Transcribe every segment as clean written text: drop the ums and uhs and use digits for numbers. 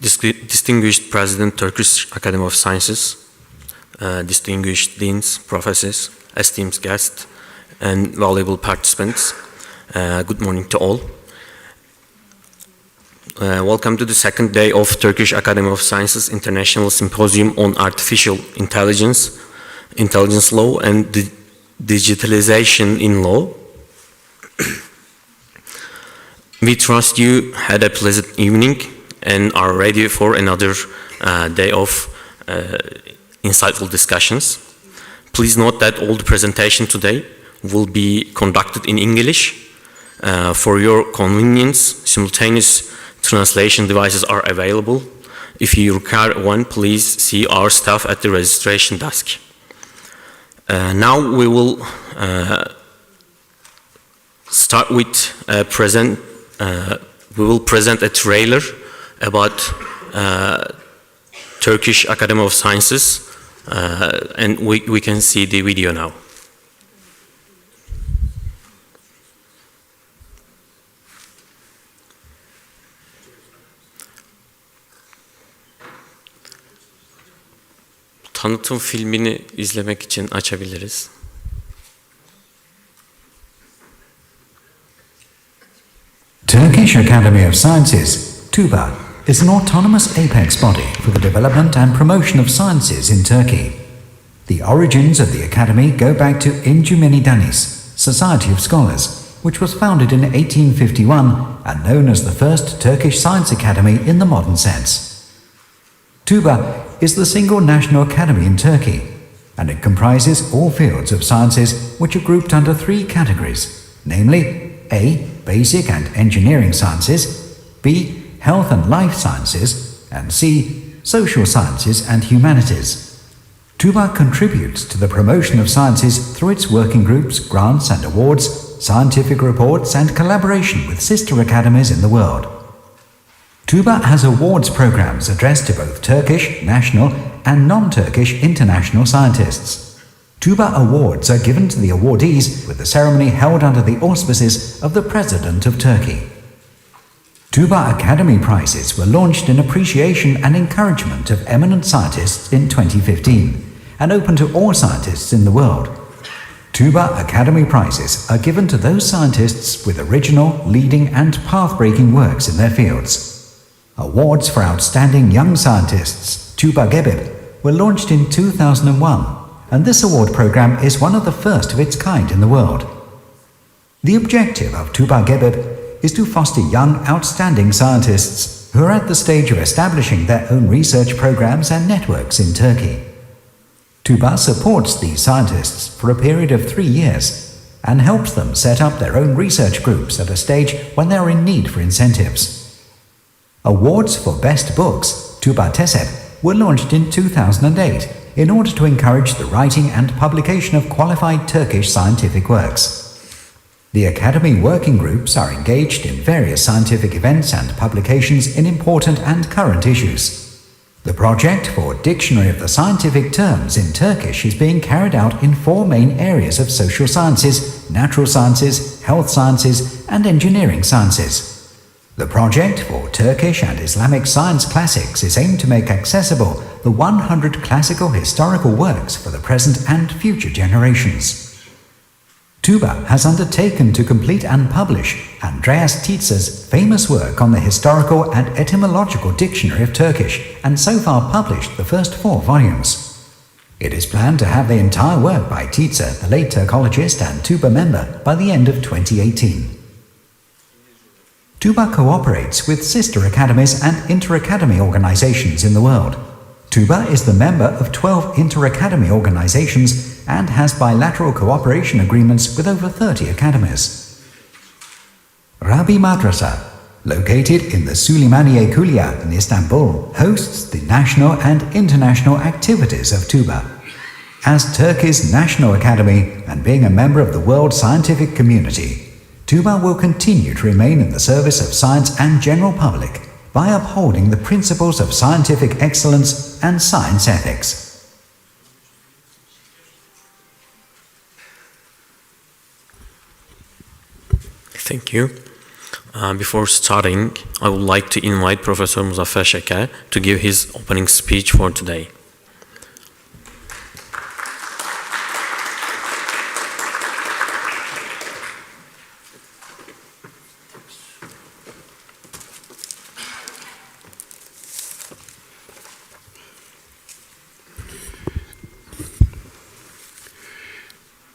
Distinguished President, Turkish Academy of Sciences, distinguished deans, professors, esteemed guests, and valuable participants, good morning to all. Welcome to the second day of Turkish Academy of Sciences International Symposium on Artificial Intelligence, Intelligence Law, and Digitalization in Law. We trust you had a pleasant evening and are ready for another day of insightful discussions. Please note that all the presentation today will be conducted in English. For your convenience, simultaneous translation devices are available. If you require one, please see our staff at the registration desk. Now we will start with we will present a trailer about Turkish Academy of Sciences, and we can see the video now. Tanıtım filmini izlemek için açabiliriz. Turkish Academy of Sciences, TÜBA, is an autonomous apex body for the development and promotion of sciences in Turkey. The origins of the academy go back to Encümenidanis, Society of Scholars, which was founded in 1851 and known as the first Turkish science academy in the modern sense. TÜBA is the single national academy in Turkey, and it comprises all fields of sciences which are grouped under three categories, namely A. Basic and Engineering Sciences, B. Health and Life Sciences, and C. Social Sciences and Humanities. TÜBA contributes to the promotion of sciences through its working groups, grants and awards, scientific reports and collaboration with sister academies in the world. TÜBA has awards programs addressed to both Turkish, national and non-Turkish international scientists. TÜBA awards are given to the awardees with the ceremony held under the auspices of the President of Turkey. TÜBA Academy Prizes were launched in appreciation and encouragement of eminent scientists in 2015 and open to all scientists in the world. TÜBA Academy Prizes are given to those scientists with original, leading and path-breaking works in their fields. Awards for outstanding young scientists, TÜBA Gebib, were launched in 2001, and this award program is one of the first of its kind in the world. The objective of TÜBA Gebib is to foster young, outstanding scientists who are at the stage of establishing their own research programs and networks in Turkey. TÜBA supports these scientists for a period of 3 years and helps them set up their own research groups at a stage when they are in need for incentives. Awards for Best Books, TÜBA TESEP, were launched in 2008 in order to encourage the writing and publication of qualified Turkish scientific works. The Academy working groups are engaged in various scientific events and publications in important and current issues. The project for Dictionary of the Scientific Terms in Turkish is being carried out in 4 main areas of social sciences, natural sciences, health sciences, and engineering sciences. The project for Turkish and Islamic science classics is aimed to make accessible the 100 classical historical works for the present and future generations. TÜBA has undertaken to complete and publish Andreas Tietze's famous work on the historical and etymological dictionary of Turkish, and so far published the first 4 volumes. It is planned to have the entire work by Tietze, the late Turkologist and TÜBA member, by the end of 2018. TÜBA cooperates with sister academies and inter-academy organizations in the world. TÜBA is the member of 12 inter-academy organizations and has bilateral cooperation agreements with over 30 academies. Rabi Madrasa, located in the Süleymaniye Külliye in Istanbul, hosts the national and international activities of TÜBA. As Turkey's national academy and being a member of the world scientific community, TÜBA will continue to remain in the service of science and general public by upholding the principles of scientific excellence and science ethics. Thank you. Before starting, I would like to invite Professor Muzaffer Şeker to give his opening speech for today.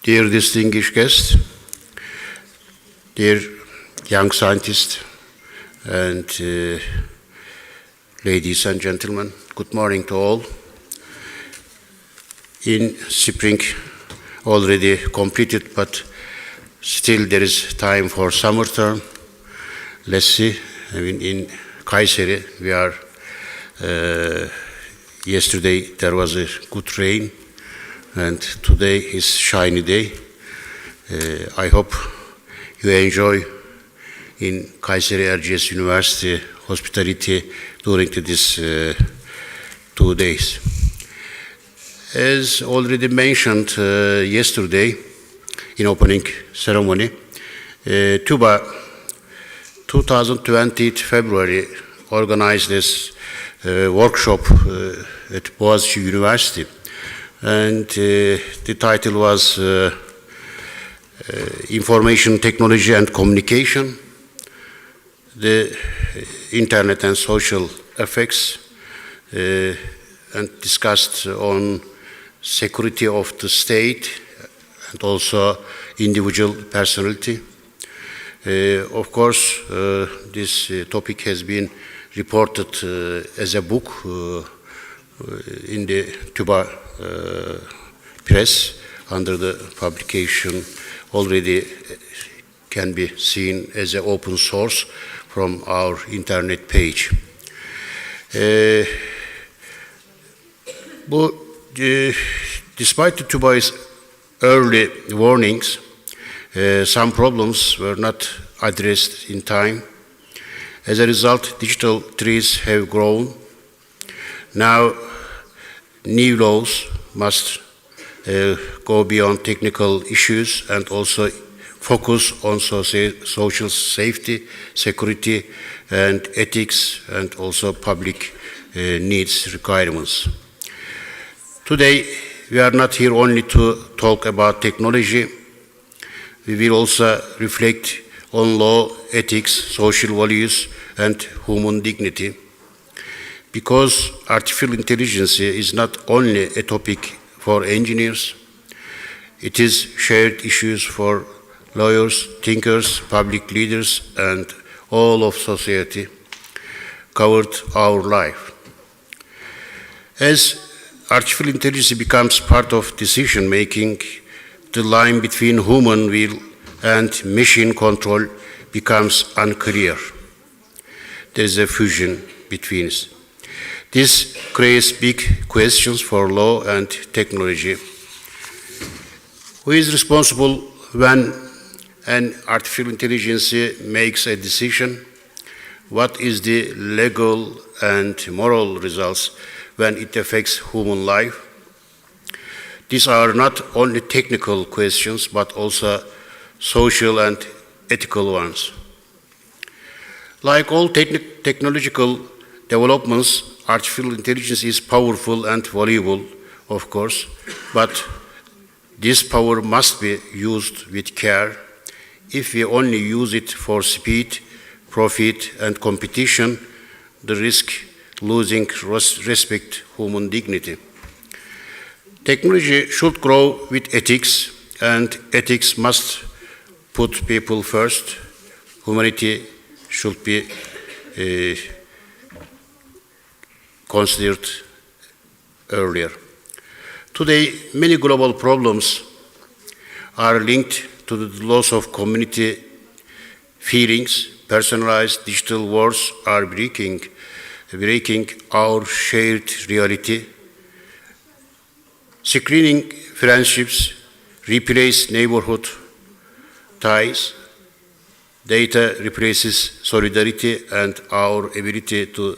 Dear distinguished guests, dear young scientists, and ladies and gentlemen, good morning to all. In spring already completed, but still there is time for summer term. Let's see. I mean, in Kayseri, we are, yesterday there was a good rain, and today is shiny day. I hope you enjoy in Kayseri Erciyes University hospitality during this 2 days. As already mentioned yesterday in opening ceremony, TÜBA 2020 February organized this workshop at Boğaziçi University. And the title was Information Technology and Communication, the Internet and Social Effects, and discussed on security of the state and also individual personality. Of course, this topic has been reported as a book in the TÜBA press under the publication already can be seen as an open source from our internet page. Despite the TÜBA's early warnings, some problems were not addressed in time. As a result, digital trees have grown. Now, new laws must go beyond technical issues and also focus on social safety, security, and ethics, and also public needs requirements. Today, we are not here only to talk about technology. We will also reflect on law, ethics, social values, and human dignity. Because artificial intelligence is not only a topic for engineers, it is shared issues for lawyers, thinkers, public leaders, and all of society covered our life. As artificial intelligence becomes part of decision making, the line between human will and machine control becomes unclear. There is a fusion between us. This creates big questions for law and technology. Who is responsible when an artificial intelligence makes a decision? What is the legal and moral results when it affects human life? These are not only technical questions, but also social and ethical ones. Like all technological developments, artificial intelligence is powerful and valuable, of course, but this power must be used with care. If we only use it for speed, profit, and competition, the risk losing respect human dignity. Technology should grow with ethics, and ethics must put people first. Humanity should be considered earlier. Today, many global problems are linked to the loss of community feelings. Personalized digital wars are breaking our shared reality. Screening friendships replace neighborhood ties. Data replaces solidarity, and our ability to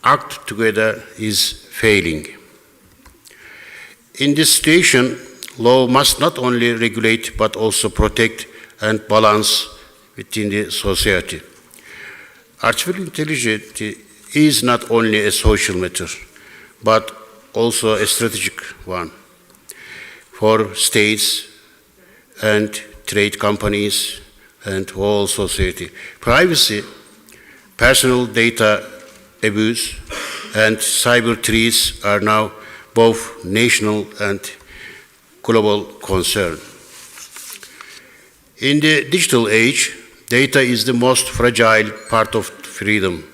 act together is failing. In this situation, law must not only regulate but also protect and balance within the society. Artificial intelligence is not only a social matter, but also a strategic one for states and trade companies and whole society. Privacy, personal data abuse, and cyber threats are now both national and global concern. In the digital age, data is the most fragile part of freedom.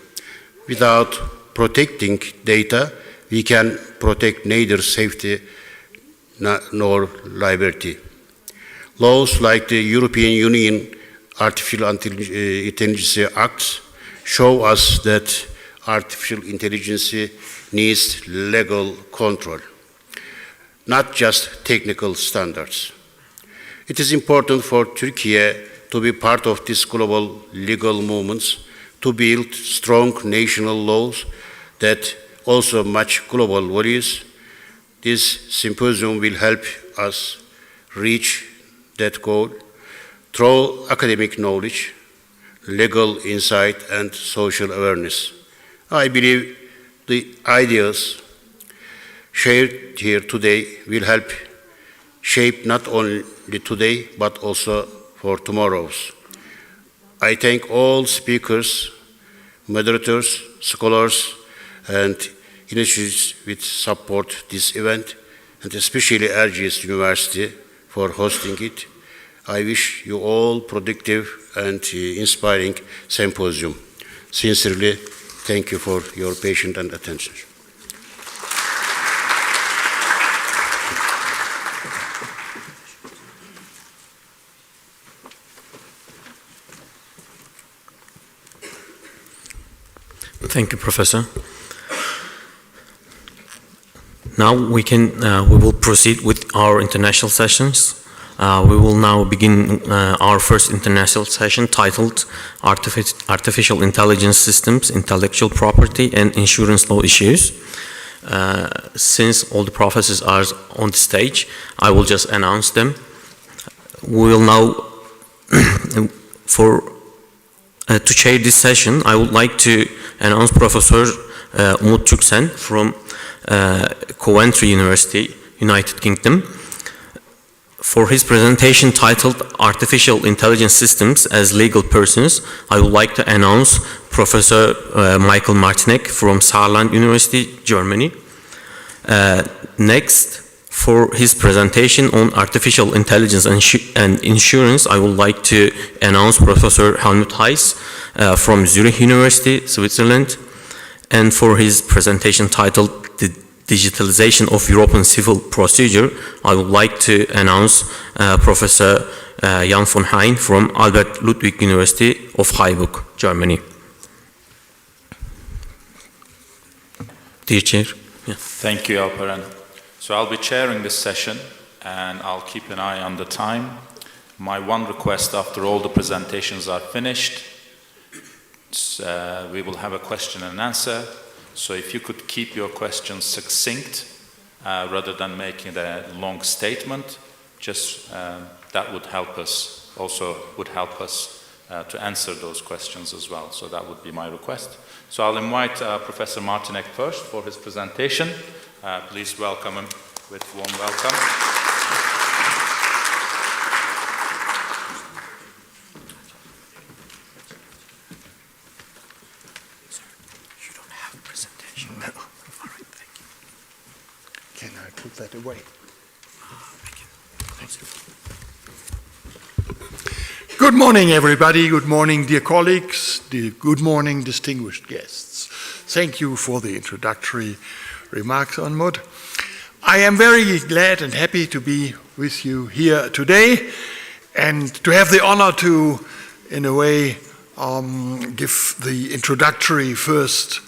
Without protecting data, we can protect neither safety nor liberty. Laws like the European Union Artificial Intelligence Act show us that artificial intelligence needs legal control, not just technical standards. It is important for Turkey to be part of this global legal movements, to build strong national laws that also match global values. This symposium will help us reach that goal through academic knowledge, legal insight, and social awareness. I believe the ideas shared here today will help shape not only today, but also for tomorrow's. I thank all speakers, moderators, scholars, and initiatives which support this event, and especially Erciyes University for hosting it. I wish you all productive and inspiring symposium. Sincerely, thank you for your patience and attention. Thank you, Professor. Now we will proceed with our international sessions. We will now begin our first international session titled Artificial Intelligence Systems, Intellectual Property and Insurance Law Issues. Since all the professors are on the stage, I will just announce them. We will now, to chair this session, I would like to announce Professor Umut Türksen from Coventry University, United Kingdom. For his presentation titled Artificial Intelligence Systems as Legal Persons, I would like to announce Professor Michael Martinek from Saarland University, Germany. Next, for his presentation on artificial intelligence and insurance, I would like to announce Professor Helmut Heiss from Zurich University, Switzerland. And for his presentation titled The Digitalization of European Civil Procedure, I would like to announce Professor Jan von Hein from Albert Ludwig University of Freiburg, Germany. Dear Chair. Yeah. Thank you, Alperen. So I'll be chairing this session and I'll keep an eye on the time. My one request after all the presentations are finished, we will have a question and answer. So if you could keep your questions succinct rather than making a long statement, just that would help us, to answer those questions as well. So that would be my request. So I'll invite Professor Martinek first for his presentation. Please welcome him with warm welcome. Can I put that away? Good morning, everybody. Good morning, dear colleagues. Good morning, distinguished guests. Thank you for the introductory remarks, Umut. I am very glad and happy to be with you here today and to have the honor to, in a way, give the introductory first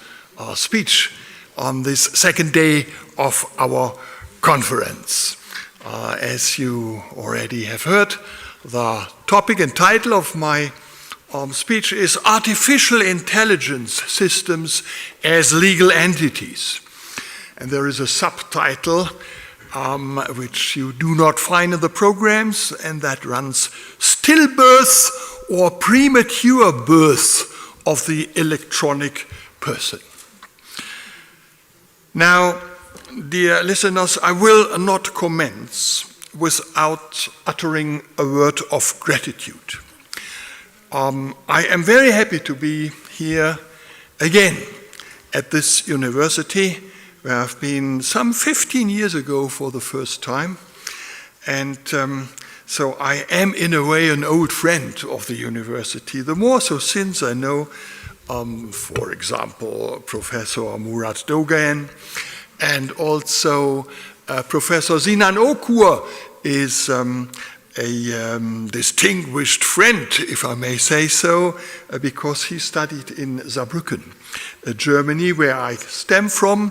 speech on this second day of our conference. As you already have heard, the topic and title of my speech is Artificial Intelligence Systems as Legal Entities. And there is a subtitle which you do not find in the programs, and that runs Stillbirth or premature birth of the electronic person. Now, dear listeners, I will not commence without uttering a word of gratitude. I am very happy to be here again at this university, where I've been some 15 years ago for the first time. And so I am in a way an old friend of the university, the more so since I know, for example, Professor Murat Dogan, and also Professor Sinan Okur is a distinguished friend, if I may say so, because he studied in Saarbrücken, Germany, where I stem from,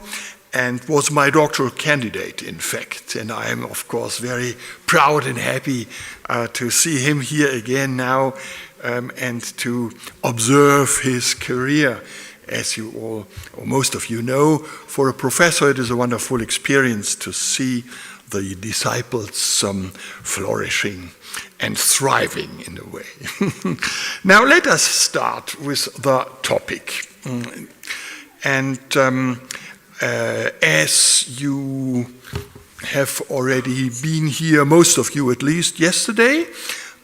and was my doctoral candidate, in fact. And I am, of course, very proud and happy to see him here again now and to observe his career. As you all, or most of you know, for a professor, it is a wonderful experience to see the disciples flourishing and thriving in a way. Now let us start with the topic. And as you have already been here, most of you at least, yesterday,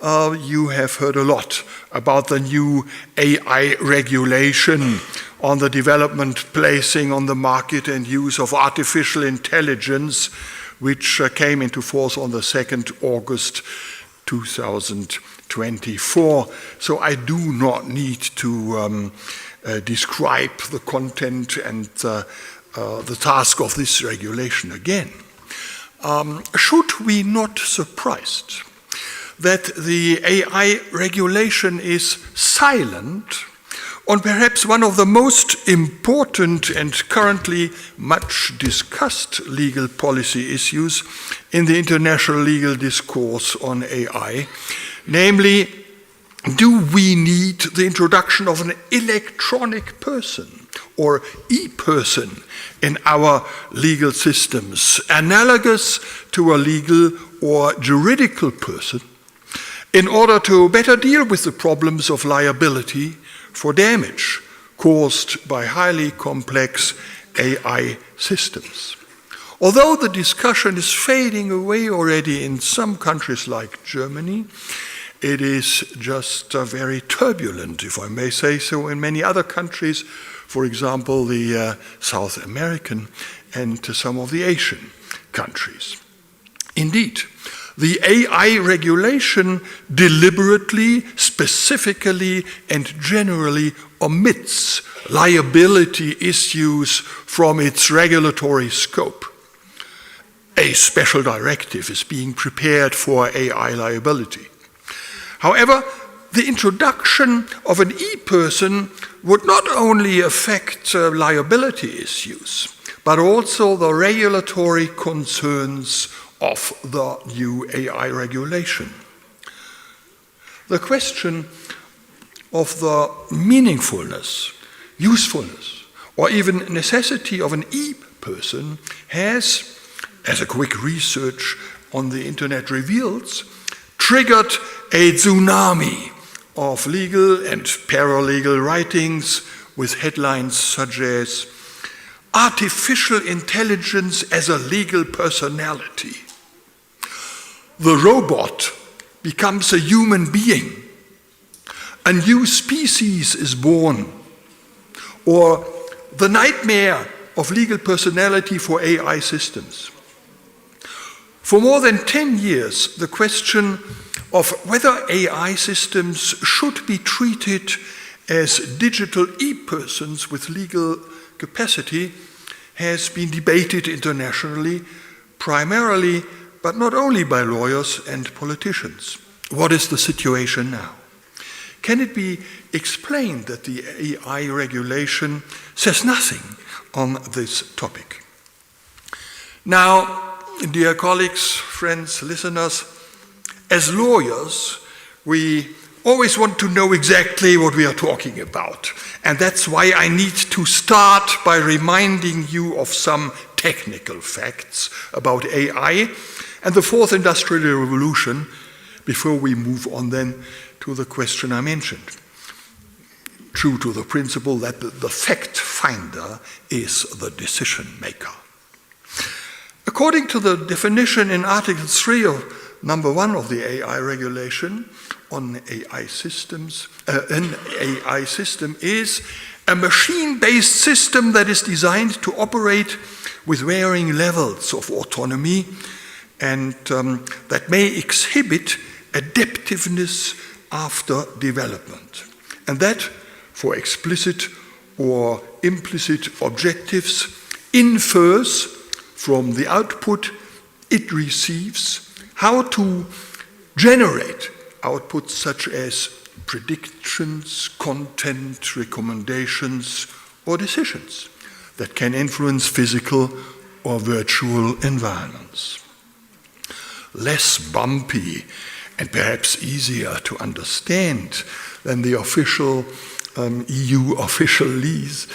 you have heard a lot about the new AI regulation on the development, placing on the market and use of artificial intelligence, which came into force on the 2nd August 2024. So I do not need to describe the content and the task of this regulation again. Should we not surprised that the AI regulation is silent on perhaps one of the most important and currently much discussed legal policy issues in the international legal discourse on AI, namely, do we need the introduction of an electronic person or e-person in our legal systems, analogous to a legal or juridical person, in order to better deal with the problems of liability for damage caused by highly complex AI systems? Although the discussion is fading away already in some countries like Germany, it is just very turbulent, if I may say so, in many other countries, for example, the South American and some of the Asian countries. Indeed, the AI regulation deliberately, specifically, and generally omits liability issues from its regulatory scope. A special directive is being prepared for AI liability. However, the introduction of an e-person would not only affect liability issues, but also the regulatory concerns of the new AI regulation. The question of the meaningfulness, usefulness, or even necessity of an e-person has, as a quick research on the internet reveals, triggered a tsunami of legal and paralegal writings with headlines such as "Artificial Intelligence as a Legal Personality." The robot becomes a human being. A new species is born. Or the nightmare of legal personality for AI systems. For more than 10 years, the question of whether AI systems should be treated as digital e-persons with legal capacity has been debated internationally, primarily, but not only by lawyers and politicians. What is the situation now? Can it be explained that the AI regulation says nothing on this topic? Now, dear colleagues, friends, listeners, as lawyers, we always want to know exactly what we are talking about. And that's why I need to start by reminding you of some technical facts about AI and the fourth industrial revolution before we move on then to the question I mentioned, true to the principle that the fact finder is the decision maker. According to the definition in Article 3 of number 1 of the AI regulation on AI systems, an AI system is a machine-based system that is designed to operate with varying levels of autonomy and that may exhibit adaptiveness after development. And that, for explicit or implicit objectives, infers from the output it receives how to generate outputs such as predictions, content, recommendations, or decisions that can influence physical or virtual environments. Less bumpy and perhaps easier to understand than the official EU officialese,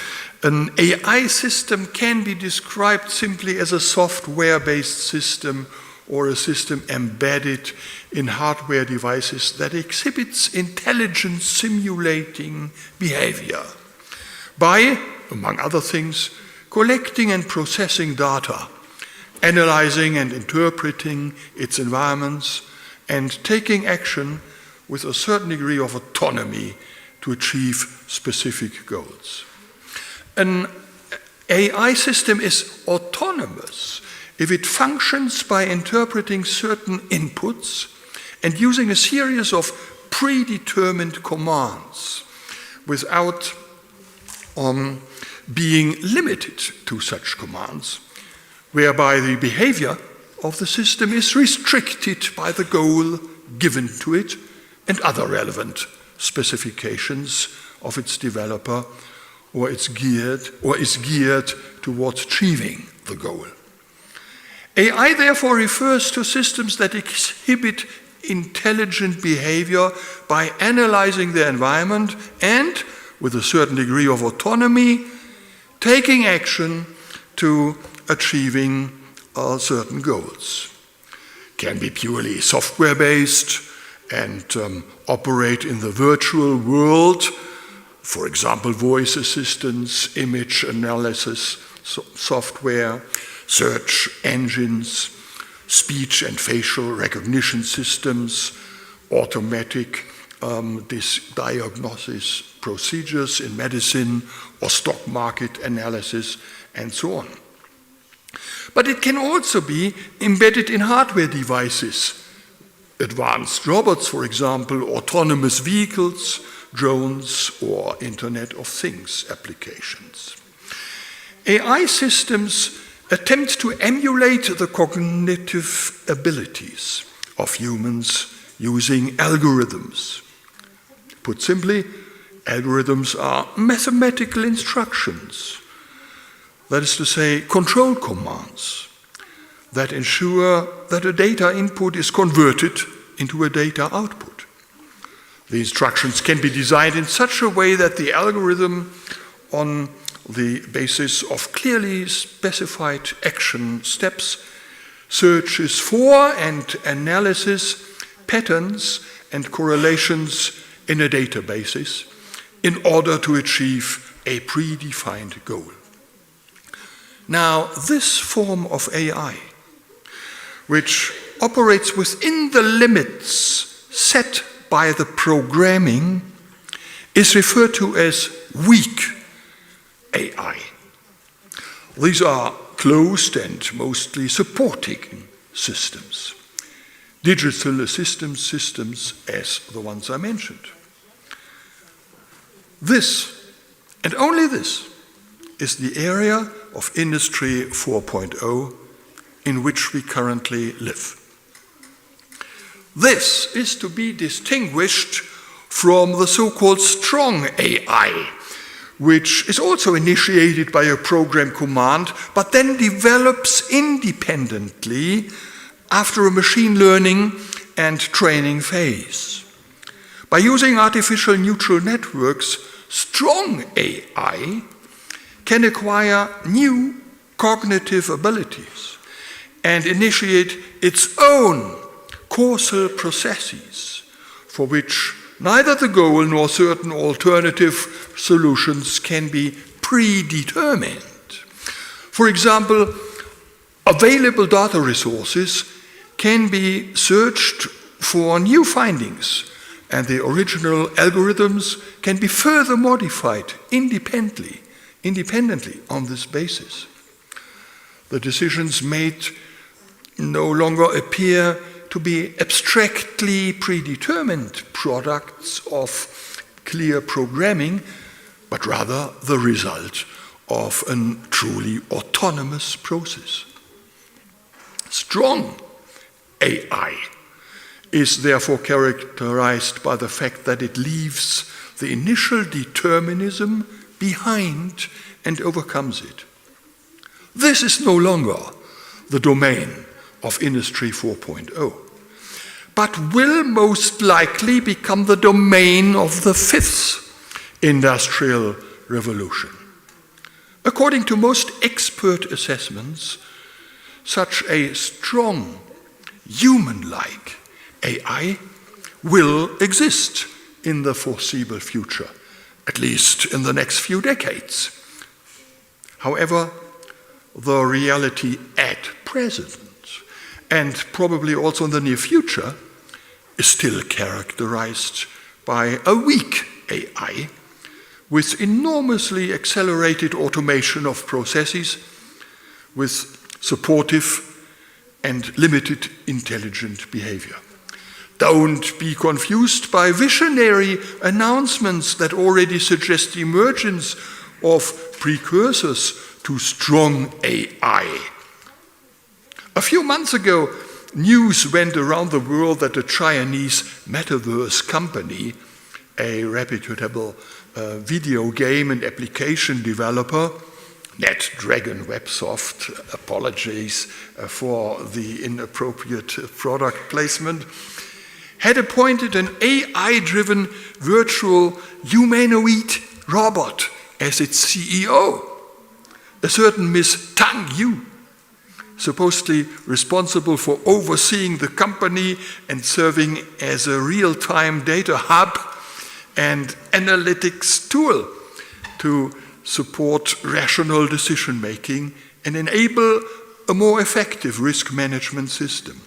an AI system can be described simply as a software-based system or a system embedded in hardware devices that exhibits intelligent simulating behavior by, among other things, collecting and processing data, analyzing and interpreting its environments, and taking action with a certain degree of autonomy to achieve specific goals. An AI system is autonomous if it functions by interpreting certain inputs and using a series of predetermined commands without being limited to such commands, whereby the behavior of the system is restricted by the goal given to it and other relevant specifications of its developer, or is geared towards achieving the goal. AI therefore refers to systems that exhibit intelligent behavior by analyzing their environment and, with a certain degree of autonomy, taking action to achieving certain goals. Can be purely software-based and operate in the virtual world, for example, voice assistants, image analysis software, search engines, speech and facial recognition systems, automatic diagnosis procedures in medicine or stock market analysis, and so on. But it can also be embedded in hardware devices, advanced robots, for example, autonomous vehicles, drones, or Internet of Things applications. AI systems attempt to emulate the cognitive abilities of humans using algorithms. Put simply, algorithms are mathematical instructions, that is to say, control commands that ensure that a data input is converted into a data output. The instructions can be designed in such a way that the algorithm, on the basis of clearly specified action steps, searches for and analyzes patterns and correlations in a database in order to achieve a predefined goal. Now, this form of AI, which operates within the limits set by the programming, is referred to as weak AI. These are closed and mostly supporting systems, digital assistance systems as the ones I mentioned. This, and only this, is the area of Industry 4.0 in which we currently live. This is to be distinguished from the so-called strong AI, which is also initiated by a program command, but then develops independently after a machine learning and training phase. By using artificial neural networks, strong AI can acquire new cognitive abilities and initiate its own causal processes for which neither the goal nor certain alternative solutions can be predetermined. For example, available data resources can be searched for new findings, and the original algorithms can be further modified independently on this basis. The decisions made no longer appear to be abstractly predetermined products of clear programming, but rather the result of a truly autonomous process. Strong AI is therefore characterized by the fact that it leaves the initial determinism behind and overcomes it. This is no longer the domain of Industry 4.0, but will most likely become the domain of the fifth industrial revolution. According to most expert assessments, such a strong, human-like AI will exist in the foreseeable future, at least in the next few decades. However, the reality at present, and probably also in the near future, is still characterized by a weak AI with enormously accelerated automation of processes, with supportive and limited intelligent behavior. Don't be confused by visionary announcements that already suggest the emergence of precursors to strong AI. A few months ago, news went around the world that a Chinese metaverse company, a reputable video game and application developer, NetDragon Websoft, apologies for the inappropriate product placement, had appointed an AI-driven virtual humanoid robot as its CEO, a certain Miss Tang Yu, supposedly responsible for overseeing the company and serving as a real-time data hub and analytics tool to support rational decision-making and enable a more effective risk management system.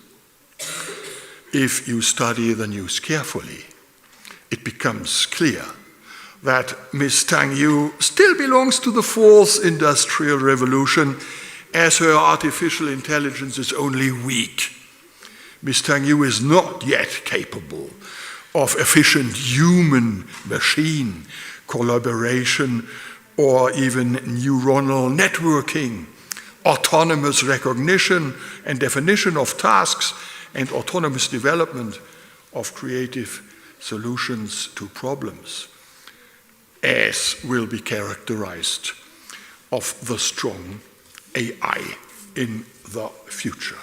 If you study the news carefully, it becomes clear that Ms. Tang Yu still belongs to the fourth industrial revolution, as her artificial intelligence is only weak. Ms. Tang Yu is not yet capable of efficient human-machine collaboration or even neuronal networking, autonomous recognition and definition of tasks, and autonomous development of creative solutions to problems, as will be characterized of the strong AI in the future.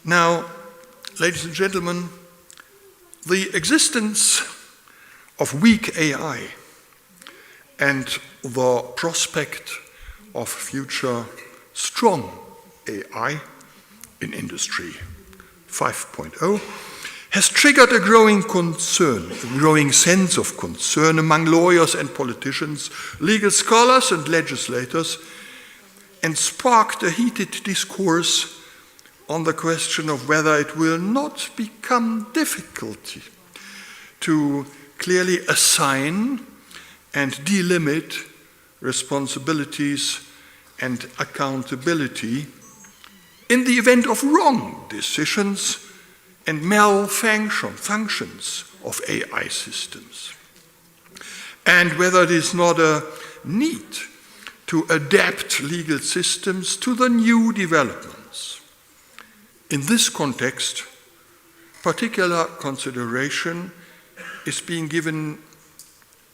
Now, ladies and gentlemen, the existence of weak AI and the prospect of future strong AI in Industry 5.0 has triggered a growing concern, a growing sense of concern among lawyers and politicians, legal scholars and legislators, and sparked a heated discourse on the question of whether it will not become difficult to clearly assign and delimit responsibilities and accountability in the event of wrong decisions and malfunctions of AI systems, and whether it is not a need to adapt legal systems to the new developments. In this context, particular consideration is being given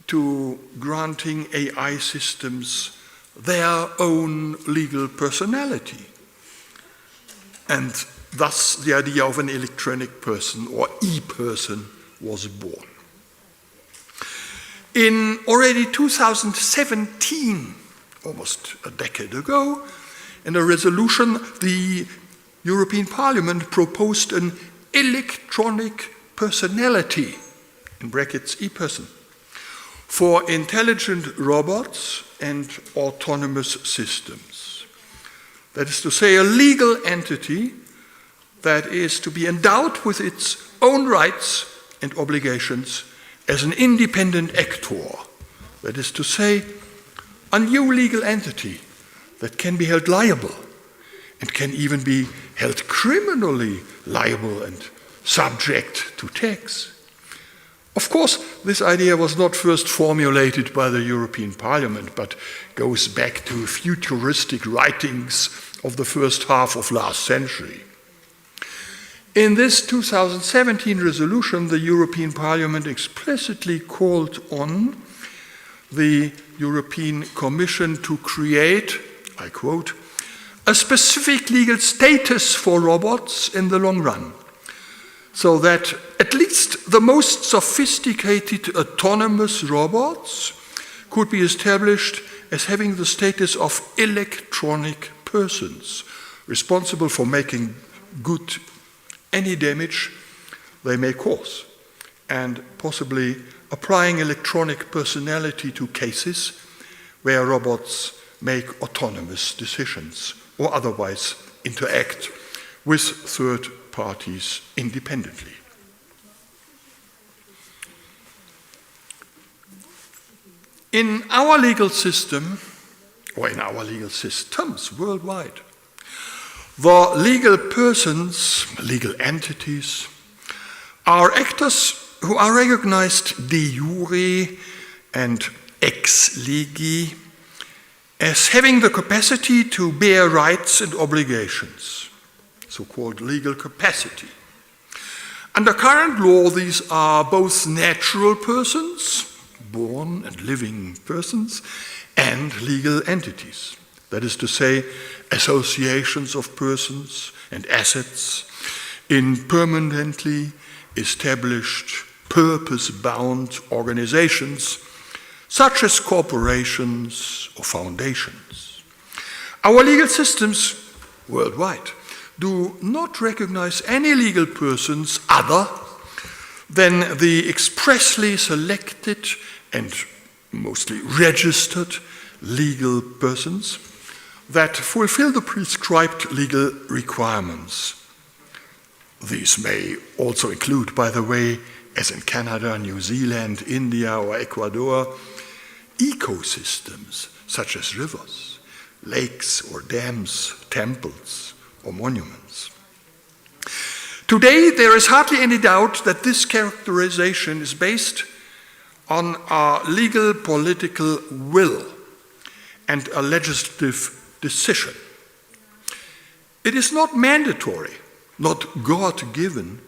to granting AI systems their own legal personality, and thus the idea of an electronic person or e-person was born. In already 2017, almost a decade ago, in a resolution, the European Parliament proposed an electronic personality, in brackets e-person, for intelligent robots and autonomous systems. That is to say, a legal entity that is to be endowed with its own rights and obligations as an independent actor. That is to say, a new legal entity that can be held liable and can even be held criminally liable and subject to tax. Of course, this idea was not first formulated by the European Parliament, but goes back to futuristic writings of the first half of last century. In this 2017 resolution, the European Parliament explicitly called on the European Commission to create, I quote, a specific legal status for robots in the long run, so that at least the most sophisticated autonomous robots could be established as having the status of electronic persons, responsible for making good any damage they may cause, and possibly applying electronic personality to cases where robots make autonomous decisions or otherwise interact with third parties independently. In our legal system, or in our legal systems worldwide, the legal persons, legal entities, are actors who are recognized de jure and ex lege as having the capacity to bear rights and obligations, so-called legal capacity. Under current law, these are both natural persons, born and living persons, and legal entities. That is to say, associations of persons and assets in permanently established, purpose-bound organizations, such as corporations or foundations. Our legal systems worldwide do not recognize any legal persons other than the expressly selected and mostly registered legal persons that fulfill the prescribed legal requirements. These may also include, by the way, as in Canada, New Zealand, India, or Ecuador, ecosystems such as rivers, lakes or dams, temples or monuments. Today, there is hardly any doubt that this characterization is based on a legal political will and a legislative decision. It is not mandatory, not God-given,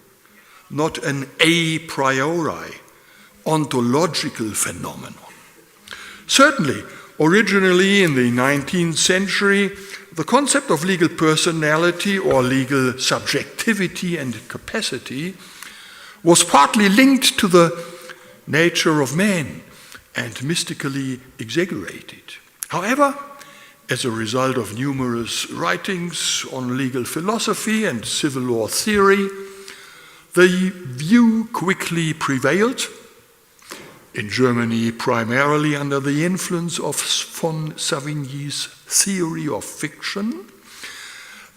not an a priori ontological phenomenon. Certainly, originally in the 19th century, the concept of legal personality or legal subjectivity and capacity was partly linked to the nature of man and mystically exaggerated. However, as a result of numerous writings on legal philosophy and civil law theory, the view quickly prevailed, in Germany primarily under the influence of von Savigny's theory of fiction,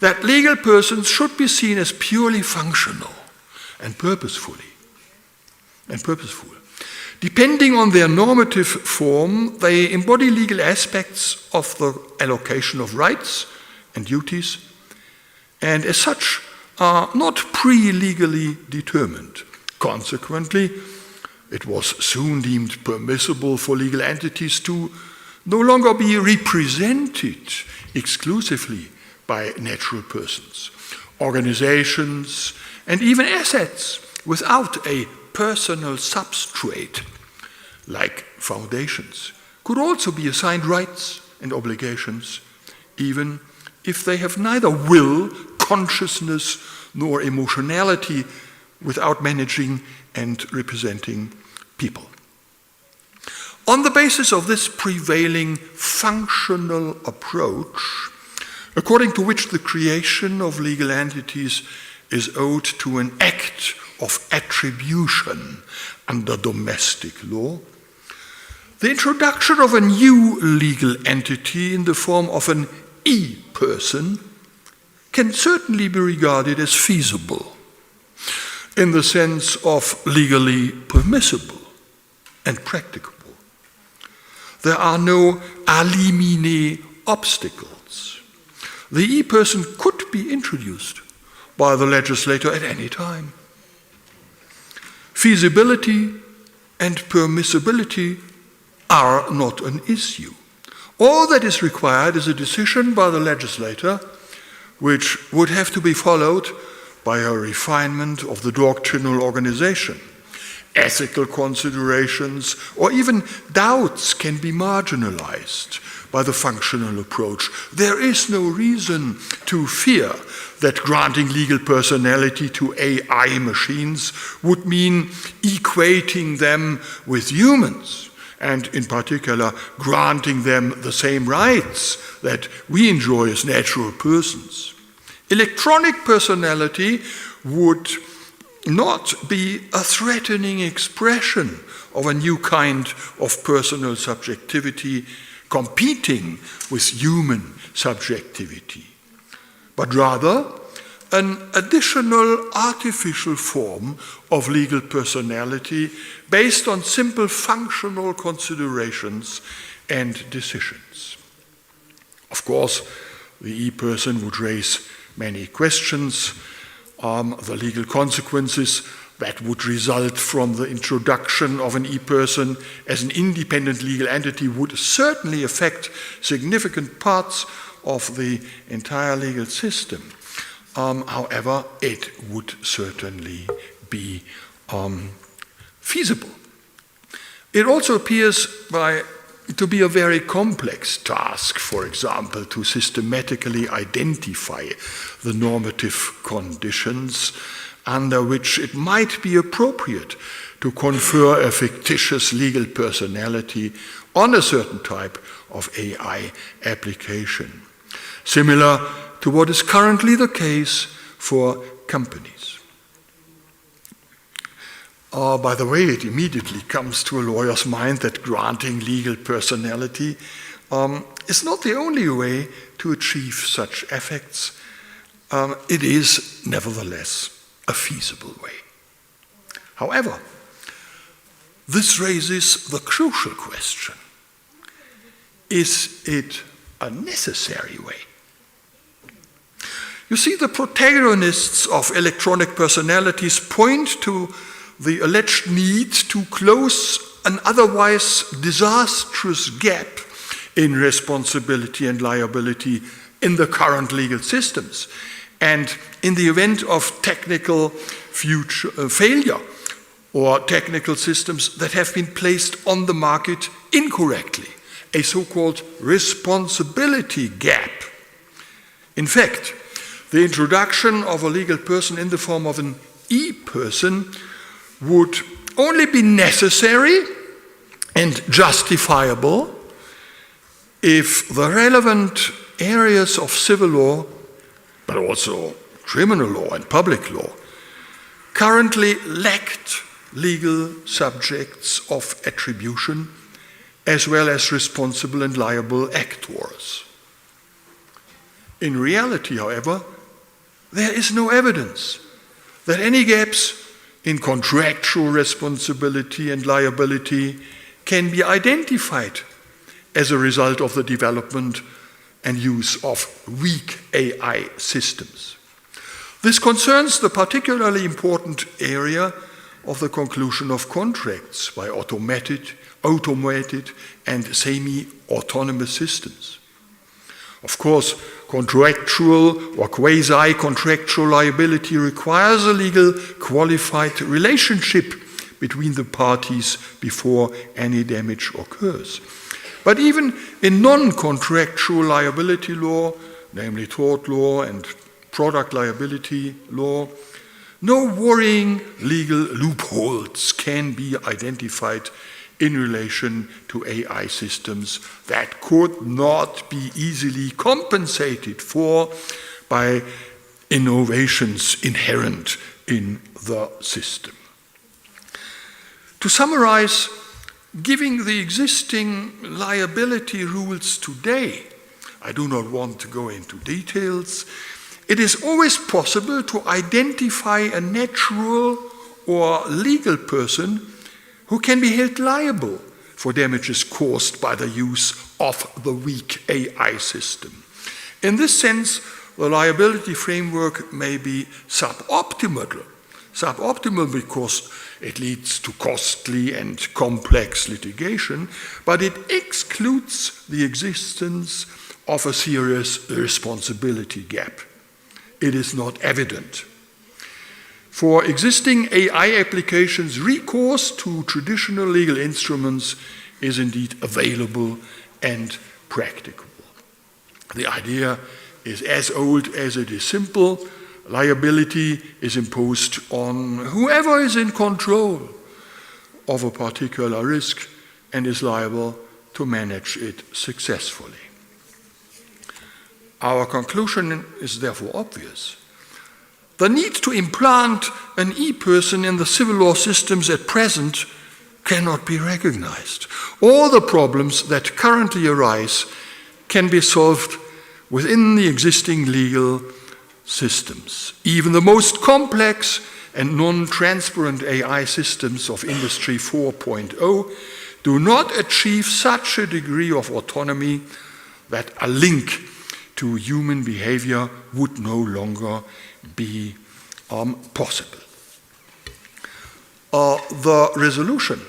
that legal persons should be seen as purely functional and purposeful. Depending on their normative form, they embody legal aspects of the allocation of rights and duties, and as such are not pre-legally determined. Consequently, it was soon deemed permissible for legal entities to no longer be represented exclusively by natural persons. Organizations and even assets without a personal substrate, like foundations, could also be assigned rights and obligations, even if they have neither will, consciousness, nor emotionality without managing and representing people. On the basis of this prevailing functional approach, according to which the creation of legal entities is owed to an act of attribution under domestic law, the introduction of a new legal entity in the form of an e-person can certainly be regarded as feasible, in the sense of legally permissible and practicable. There are no a limine obstacles. The e-person could be introduced by the legislator at any time. Feasibility and permissibility are not an issue. All that is required is a decision by the legislator, which would have to be followed by a refinement of the doctrinal organization. Ethical considerations or even doubts can be marginalized by the functional approach. There is no reason to fear that granting legal personality to AI machines would mean equating them with humans, and in particular granting them the same rights that we enjoy as natural persons. Electronic personality would not be a threatening expression of a new kind of personal subjectivity competing with human subjectivity, but rather an additional artificial form of legal personality based on simple functional considerations and decisions. Of course, the e-person would raise many questions. The legal consequences that would result from the introduction of an e-person as an independent legal entity would certainly affect significant parts of the entire legal system. However, it would certainly be feasible. It also appears to be a very complex task, for example, to systematically identify the normative conditions under which it might be appropriate to confer a fictitious legal personality on a certain type of AI application, similar to what is currently the case for companies. By the way, it immediately comes to a lawyer's mind that granting legal personality is not the only way to achieve such effects. It is, nevertheless, a feasible way. However, this raises the crucial question: is it a necessary way? You see, the protagonists of electronic personalities point to the alleged need to close an otherwise disastrous gap in responsibility and liability in the current legal systems, and in the event of technical failure or technical systems that have been placed on the market incorrectly, a so-called responsibility gap. In fact, the introduction of a legal person in the form of an e-person would only be necessary and justifiable if the relevant areas of civil law, but also criminal law and public law, currently lacked legal subjects of attribution as well as responsible and liable actors. In reality, however, there is no evidence that any gaps in contractual responsibility and liability can be identified as a result of the development and use of weak AI systems. This concerns the particularly important area of the conclusion of contracts by automated and semi-autonomous systems. Of course, contractual or quasi-contractual liability requires a legal qualified relationship between the parties before any damage occurs. But even in non-contractual liability law, namely tort law and product liability law, no worrying legal loopholes can be identified in relation to AI systems that could not be easily compensated for by innovations inherent in the system. To summarize, given the existing liability rules today, I do not want to go into details, it is always possible to identify a natural or legal person who can be held liable for damages caused by the use of the weak AI system. In this sense, the liability framework may be suboptimal because it leads to costly and complex litigation, but it excludes the existence of a serious responsibility gap. It is not evident. For existing AI applications, recourse to traditional legal instruments is indeed available and practicable. The idea is as old as it is simple. Liability is imposed on whoever is in control of a particular risk and is liable to manage it successfully. Our conclusion is therefore obvious. The need to implant an e-person in the civil law systems at present cannot be recognized. All the problems that currently arise can be solved within the existing legal systems. Even the most complex and non-transparent AI systems of Industry 4.0 do not achieve such a degree of autonomy that a link to human behavior would no longer be possible. The resolution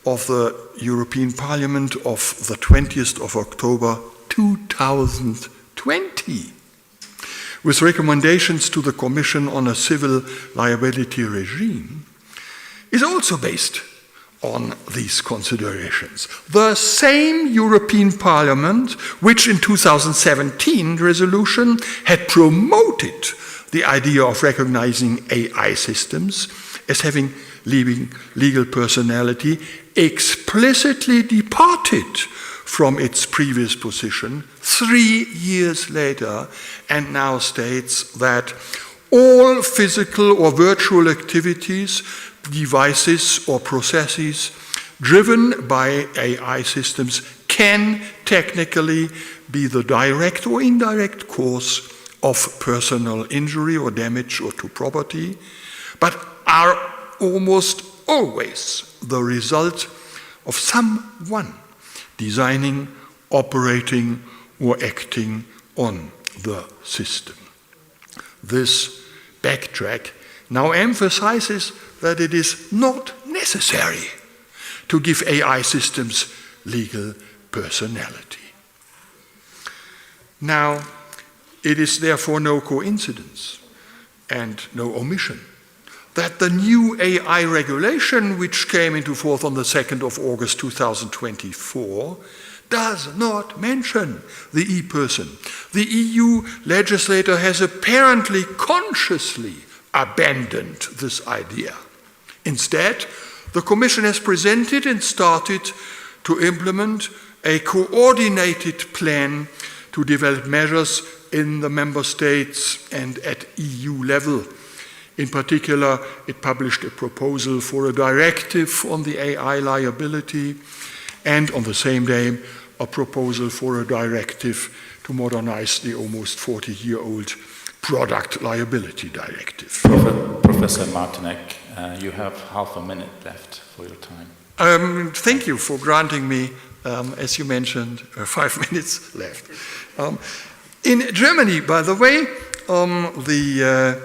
of the European Parliament of the 20th of October 2020 with recommendations to the Commission on a civil liability regime is also based on these considerations. The same European Parliament which in 2017 resolution had promoted the idea of recognizing AI systems as having legal personality explicitly departed from its previous position 3 years later and now states that all physical or virtual activities, devices or processes driven by AI systems can technically be the direct or indirect cause of personal injury or damage or to property, but are almost always the result of someone designing, operating, or acting on the system. This backtrack now emphasizes that it is not necessary to give AI systems legal personality. Now, it is therefore no coincidence and no omission that the new AI regulation, which came into force on the 2nd of August 2024, does not mention the e-person. The EU legislator has apparently consciously abandoned this idea. Instead, the Commission has presented and started to implement a coordinated plan to develop measures in the member states and at EU level. In particular, it published a proposal for a directive on the AI liability and on the same day a proposal for a directive to modernize the almost 40-year-old Product Liability Directive. Professor Martinek, you have half a minute left for your time. Thank you for granting me, as you mentioned, 5 minutes left. In Germany, by the way, the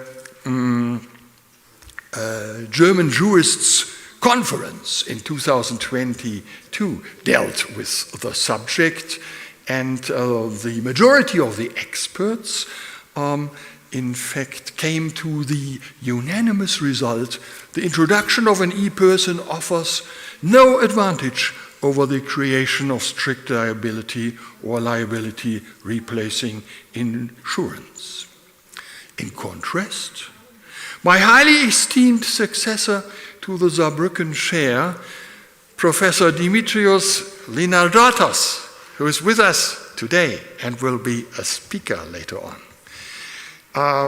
German Jurists Conference in 2022 dealt with the subject, and the majority of the experts in fact came to the unanimous result: the introduction of an e-person offers no advantage over the creation of strict liability or liability replacing insurance. In contrast, my highly esteemed successor to the Saarbrücken chair, Professor Dimitrios Linardatos, who is with us today and will be a speaker later on,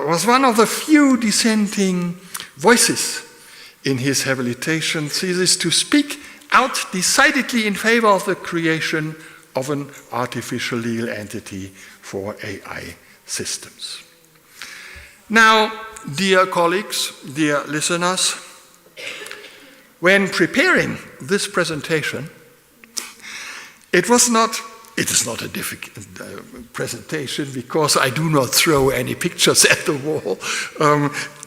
was one of the few dissenting voices in his habilitation thesis to speak out decidedly in favor of the creation of an artificial legal entity for AI systems. Now, dear colleagues, dear listeners, when preparing this presentation, it is not a difficult presentation because I do not throw any pictures at the wall.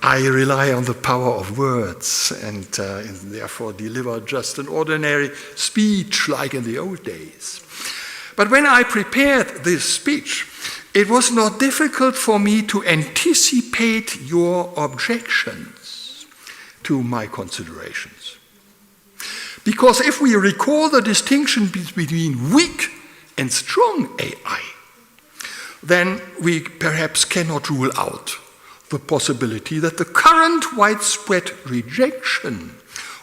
I rely on the power of words and therefore deliver just an ordinary speech like in the old days. But when I prepared this speech, it was not difficult for me to anticipate your objections to my considerations. Because if we recall the distinction between weak and strong AI, then we perhaps cannot rule out the possibility that the current widespread rejection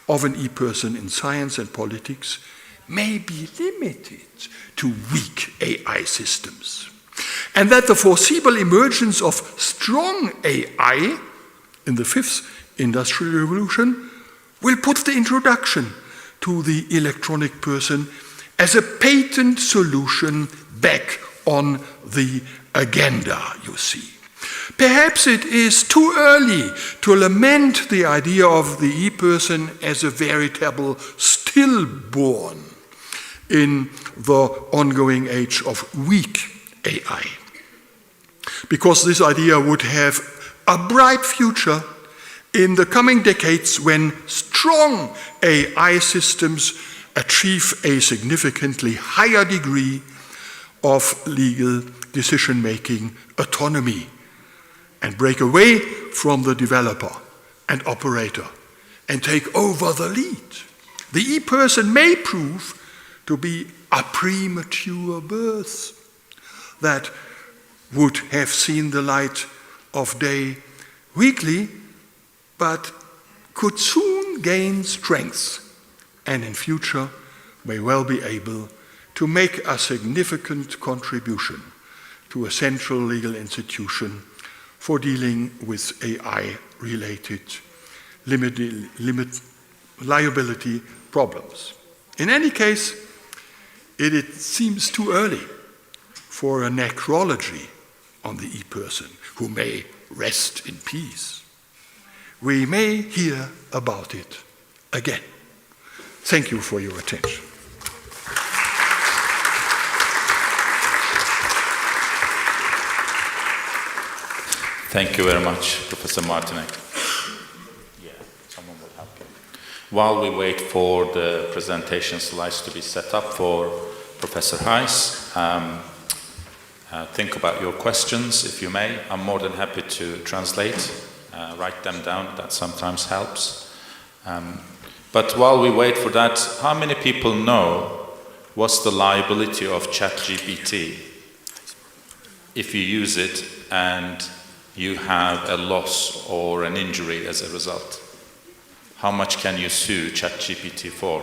of an e-person in science and politics may be limited to weak AI systems, and that the foreseeable emergence of strong AI in the fifth industrial revolution will put the introduction to the electronic person as a patent solution back on the agenda, you see. Perhaps it is too early to lament the idea of the e-person as a veritable stillborn in the ongoing age of weak AI, because this idea would have a bright future in the coming decades when strong AI systems achieve a significantly higher degree of legal decision-making autonomy and break away from the developer and operator and take over the lead. The e-person may prove to be a premature birth that would have seen the light of day weakly, but could soon gain strength and in future may well be able to make a significant contribution to a central legal institution for dealing with AI-related liability problems. In any case, it seems too early for a necrology on the e-person who may rest in peace. We may hear about it again. Thank you for your attention. Thank you very much, Professor Martinek. Yeah, someone will help you. While we wait for the presentation slides to be set up for Professor Heiss, think about your questions, if you may. I'm more than happy to translate, write them down. That sometimes helps. But while we wait for that, how many people know what's the liability of ChatGPT if you use it and you have a loss or an injury as a result? How much can you sue ChatGPT for?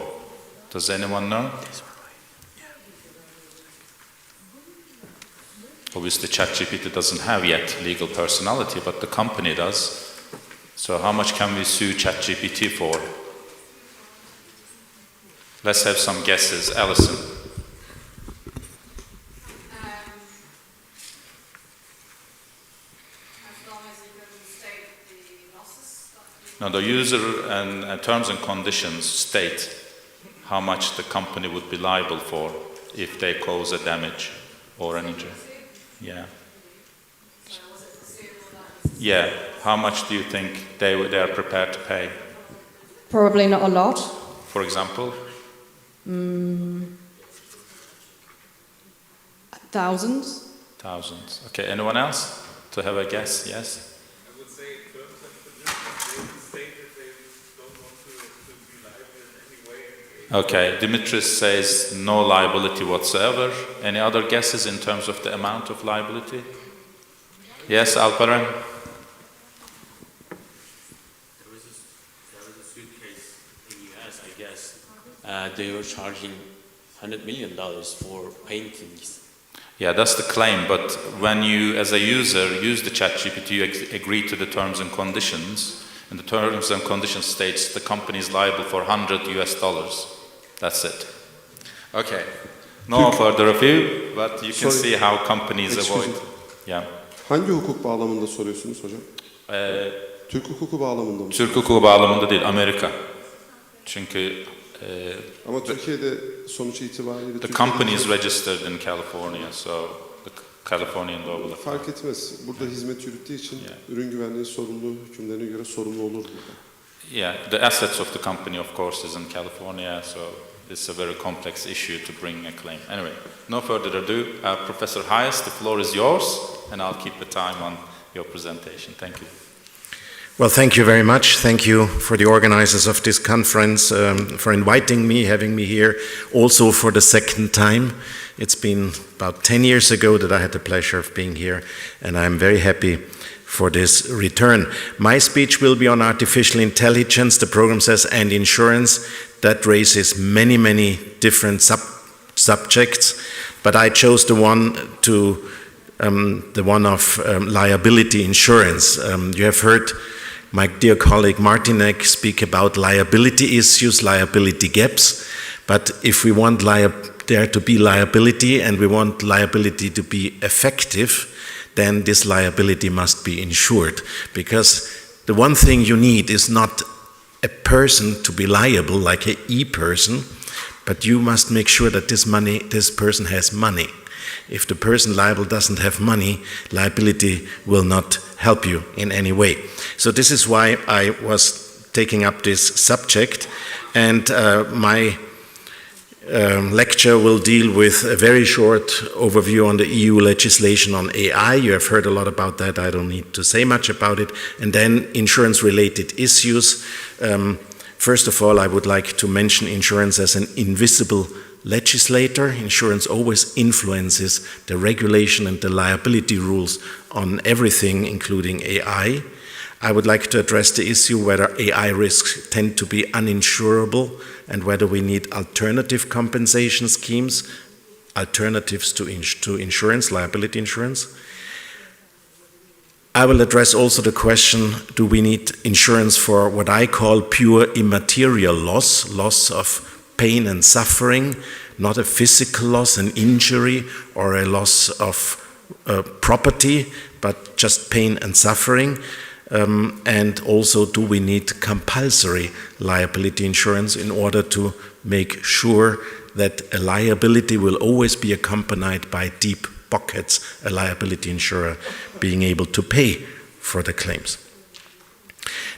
Does anyone know? Obviously, ChatGPT doesn't have yet legal personality, but the company does. So how much can we sue ChatGPT for? Let's have some guesses. Alison. Now, the user and terms and conditions state how much the company would be liable for if they cause a damage or an injury. Yeah. Yeah. How much do you think they are prepared to pay? Probably not a lot. For example? Thousands. Thousands. Okay. Anyone else to have a guess? Yes. Okay, Dimitris says no liability whatsoever. Any other guesses in terms of the amount of liability? Yes, Alperen? There was a suit case in the US, I guess. They were charging $100 million for paintings. Yeah, that's the claim, but when you, as a user, use the ChatGPT, you agree to the terms and conditions, And the terms and conditions states the company is liable for $100 US. That's it. Okay. No further review, but you can see how companies avoid. Yeah. Hangi hukuk bağlamında soruyorsunuz hocam? Türk hukuku bağlamında mı? Türk hukuku bağlamında değil, Amerika. Çünkü ama Türkiye'de sonuç itibariyle the company is registered in California, so the Californian law will apply. Fark etmez. Burada hizmet yürüttüğü için ürün güvenliği sorumluluğu hükümlerine göre sorumlu olur burada. Yeah, the assets of the company, of course, is in California, so it's a very complex issue to bring a claim. Anyway, no further ado, Professor Hayes, the floor is yours, and I'll keep the time on your presentation. Thank you. Well, thank you very much. Thank you for the organizers of this conference for inviting me, having me here, also for the second time. It's been about 10 years ago that I had the pleasure of being here, and I'm very happy for this return. My speech will be on artificial intelligence, the program says, and insurance. That raises many, many different subjects, but I chose the one of liability insurance. You have heard my dear colleague Martinek speak about liability issues, liability gaps, but if we want there to be liability and we want liability to be effective, then this liability must be insured, because the one thing you need is not a person to be liable, like an e-person, but you must make sure that this person has money. If the person liable doesn't have money, liability will not help you in any way. So this is why I was taking up this subject, and my lecture will deal with a very short overview on the EU legislation on AI. You have heard a lot about that. I don't need to say much about it. And then insurance-related issues. First of all, I would like to mention insurance as an invisible legislator. Insurance always influences the regulation and the liability rules on everything, including AI. I would like to address the issue whether AI risks tend to be uninsurable and whether we need alternative compensation schemes, alternatives to insurance, liability insurance. I will address also the question, do we need insurance for what I call pure immaterial loss, loss of pain and suffering, not a physical loss, an injury, or a loss of property, but just pain and suffering. And also, do we need compulsory liability insurance in order to make sure that a liability will always be accompanied by deep pockets, a liability insurer being able to pay for the claims.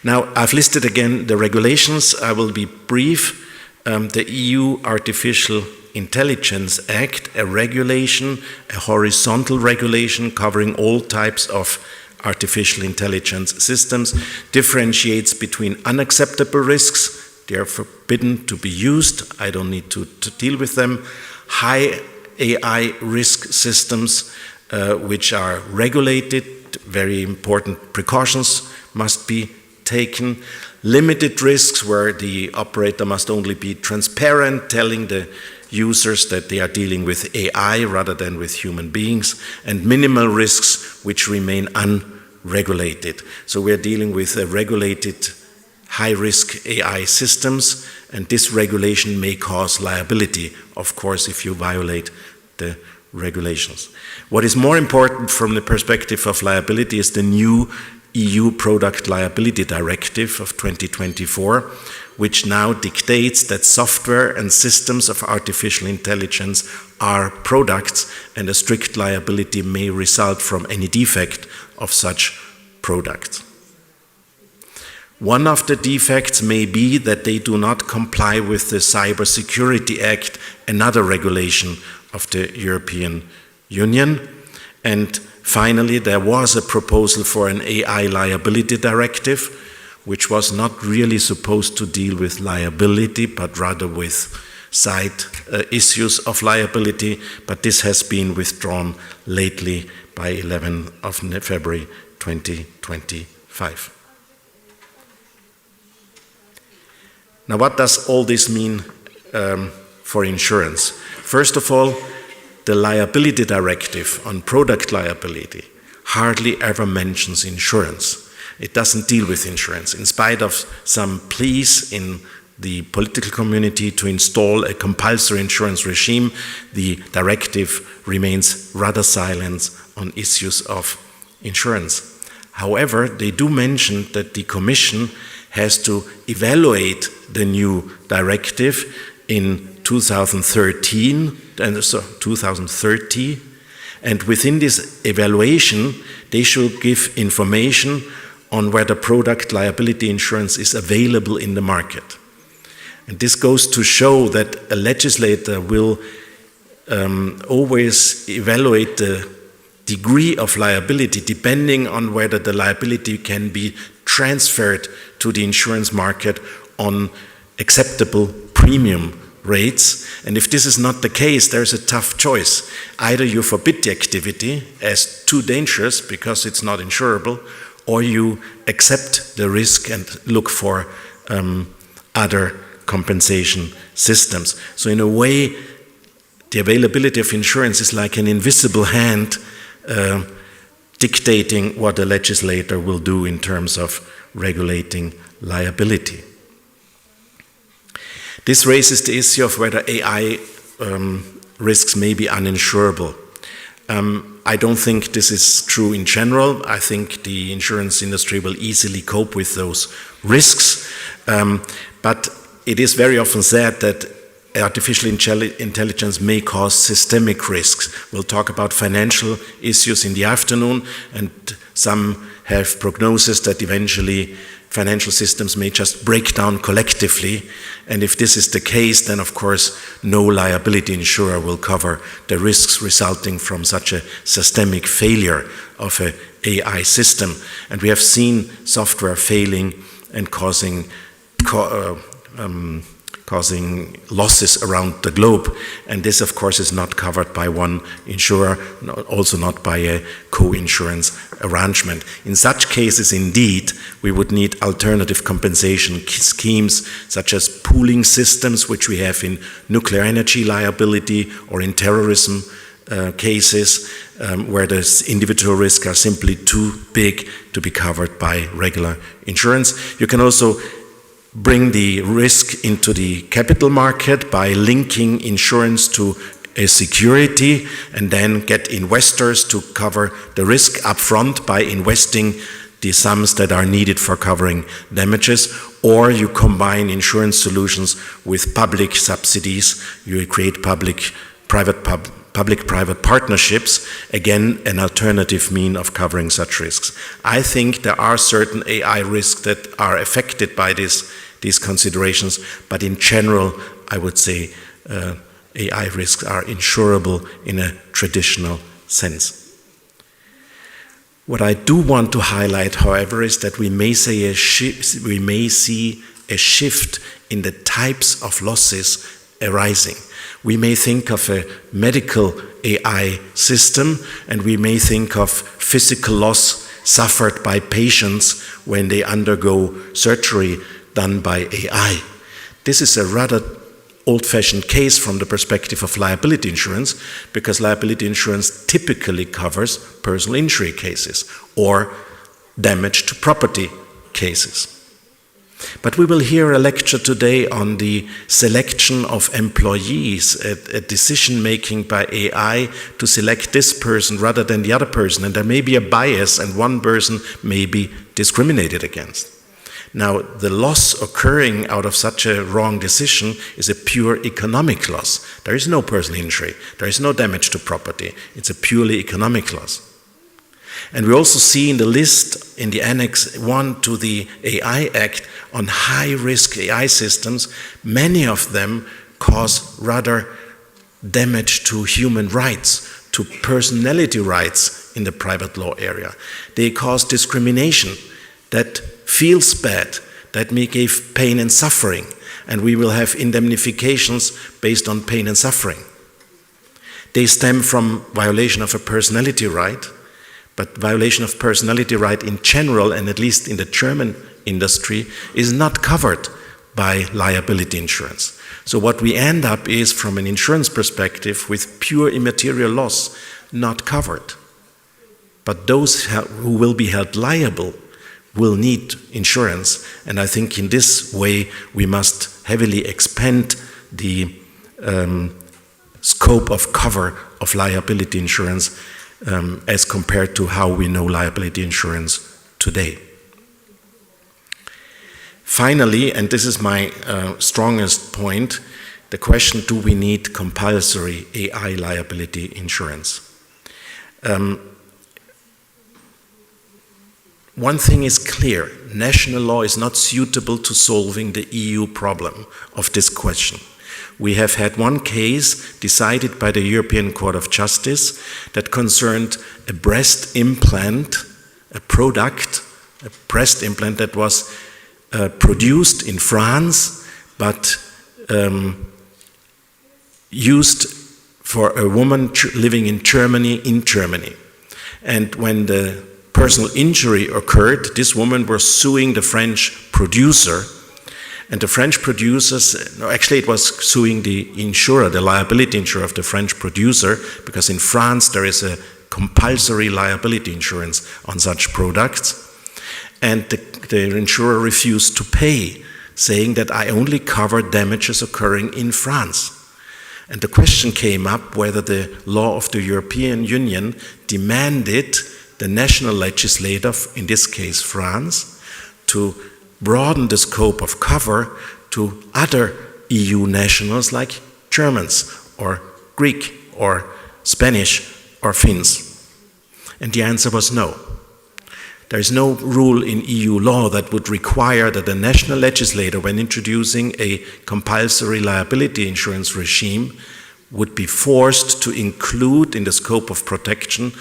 Now, I've listed again the regulations. I will be brief. The EU Artificial Intelligence Act, a regulation, a horizontal regulation covering all types of artificial intelligence systems, differentiates between unacceptable risks, they are forbidden to be used, I don't need to deal with them, high AI risk systems which are regulated, very important precautions must be taken, limited risks where the operator must only be transparent, telling the users that they are dealing with AI rather than with human beings, and minimal risks which remain unregulated. So we are dealing with regulated high-risk AI systems, and this regulation may cause liability, of course, if you violate the regulations. What is more important from the perspective of liability is the new EU Product Liability Directive of 2024, which now dictates that software and systems of artificial intelligence are products, and a strict liability may result from any defect of such products. One of the defects may be that they do not comply with the Cybersecurity Act, another regulation of the European Union. And finally, there was a proposal for an AI liability directive, which was not really supposed to deal with liability, but rather with side issues of liability, but this has been withdrawn lately by 11 of February 2025. Now, what does all this mean for insurance? First of all, the liability directive on product liability hardly ever mentions insurance. It doesn't deal with insurance. In spite of some pleas in the political community to install a compulsory insurance regime, the directive remains rather silent on issues of insurance. However, they do mention that the Commission has to evaluate the new directive in 2013 and 2030, and within this evaluation they should give information on whether product liability insurance is available in the market. And this goes to show that a legislator will always evaluate the degree of liability depending on whether the liability can be transferred to the insurance market on acceptable premium rates. And if this is not the case, there's a tough choice. Either you forbid the activity as too dangerous because it's not insurable, or you accept the risk and look for other compensation systems. So in a way, the availability of insurance is like an invisible hand dictating what the legislator will do in terms of regulating liability. This raises the issue of whether AI risks may be uninsurable. I don't think this is true in general. I think the insurance industry will easily cope with those risks. But it is very often said that artificial intelligence may cause systemic risks. We'll talk about financial issues in the afternoon, and some have prognosis that eventually financial systems may just break down collectively. And if this is the case, then of course no liability insurer will cover the risks resulting from such a systemic failure of an AI system. And we have seen software failing and causing losses around the globe, and this of course is not covered by one insurer, also not by a co-insurance arrangement. In such cases, indeed, we would need alternative compensation schemes such as pooling systems, which we have in nuclear energy liability or in terrorism cases, where the individual risks are simply too big to be covered by regular insurance. You can also bring the risk into the capital market by linking insurance to a security and then get investors to cover the risk upfront by investing the sums that are needed for covering damages. Or you combine insurance solutions with public subsidies. You create public-private partnerships, again an alternative mean of covering such risks. I think there are certain AI risks that are affected by these considerations, but in general I would say AI risks are insurable in a traditional sense. What I do want to highlight, however, is that we may see a shift in the types of losses arising. We may think of a medical AI system, and we may think of physical loss suffered by patients when they undergo surgery done by AI. This is a rather old-fashioned case from the perspective of liability insurance, because liability insurance typically covers personal injury cases or damage to property cases. But we will hear a lecture today on the selection of employees, a decision-making by AI to select this person rather than the other person, and there may be a bias and one person may be discriminated against. Now, the loss occurring out of such a wrong decision is a pure economic loss. There is no personal injury, there is no damage to property, it's a purely economic loss. And we also see in the list, in the Annex 1 to the AI Act, on high-risk AI systems, many of them cause rather damage to human rights, to personality rights in the private law area. They cause discrimination that feels bad, that may give pain and suffering, and we will have indemnifications based on pain and suffering. They stem from violation of a personality right, but violation of personality right in general, and at least in the German industry, is not covered by liability insurance. So what we end up is, from an insurance perspective, with pure immaterial loss not covered. But those who will be held liable will need insurance. And I think in this way we must heavily expand the scope of cover of liability insurance as compared to how we know liability insurance today. Finally, and this is my strongest point, the question, do we need compulsory AI liability insurance? One thing is clear, national law is not suitable to solving the EU problem of this question. We have had one case decided by the European Court of Justice that concerned a breast implant, a product, a breast implant that was produced in France, but used for a woman living in Germany. And when the personal injury occurred, this woman was suing the French producer, and the French producers, no, actually it was suing the insurer, the liability insurer of the French producer, because in France there is a compulsory liability insurance on such products. And the insurer refused to pay, saying that I only cover damages occurring in France. And the question came up whether the law of the European Union demanded the national legislator, in this case France, to broaden the scope of cover to other EU nationals like Germans or Greek or Spanish or Finns. And the answer was no. There is no rule in EU law that would require that the national legislator, when introducing a compulsory liability insurance regime, would be forced to include in the scope of protection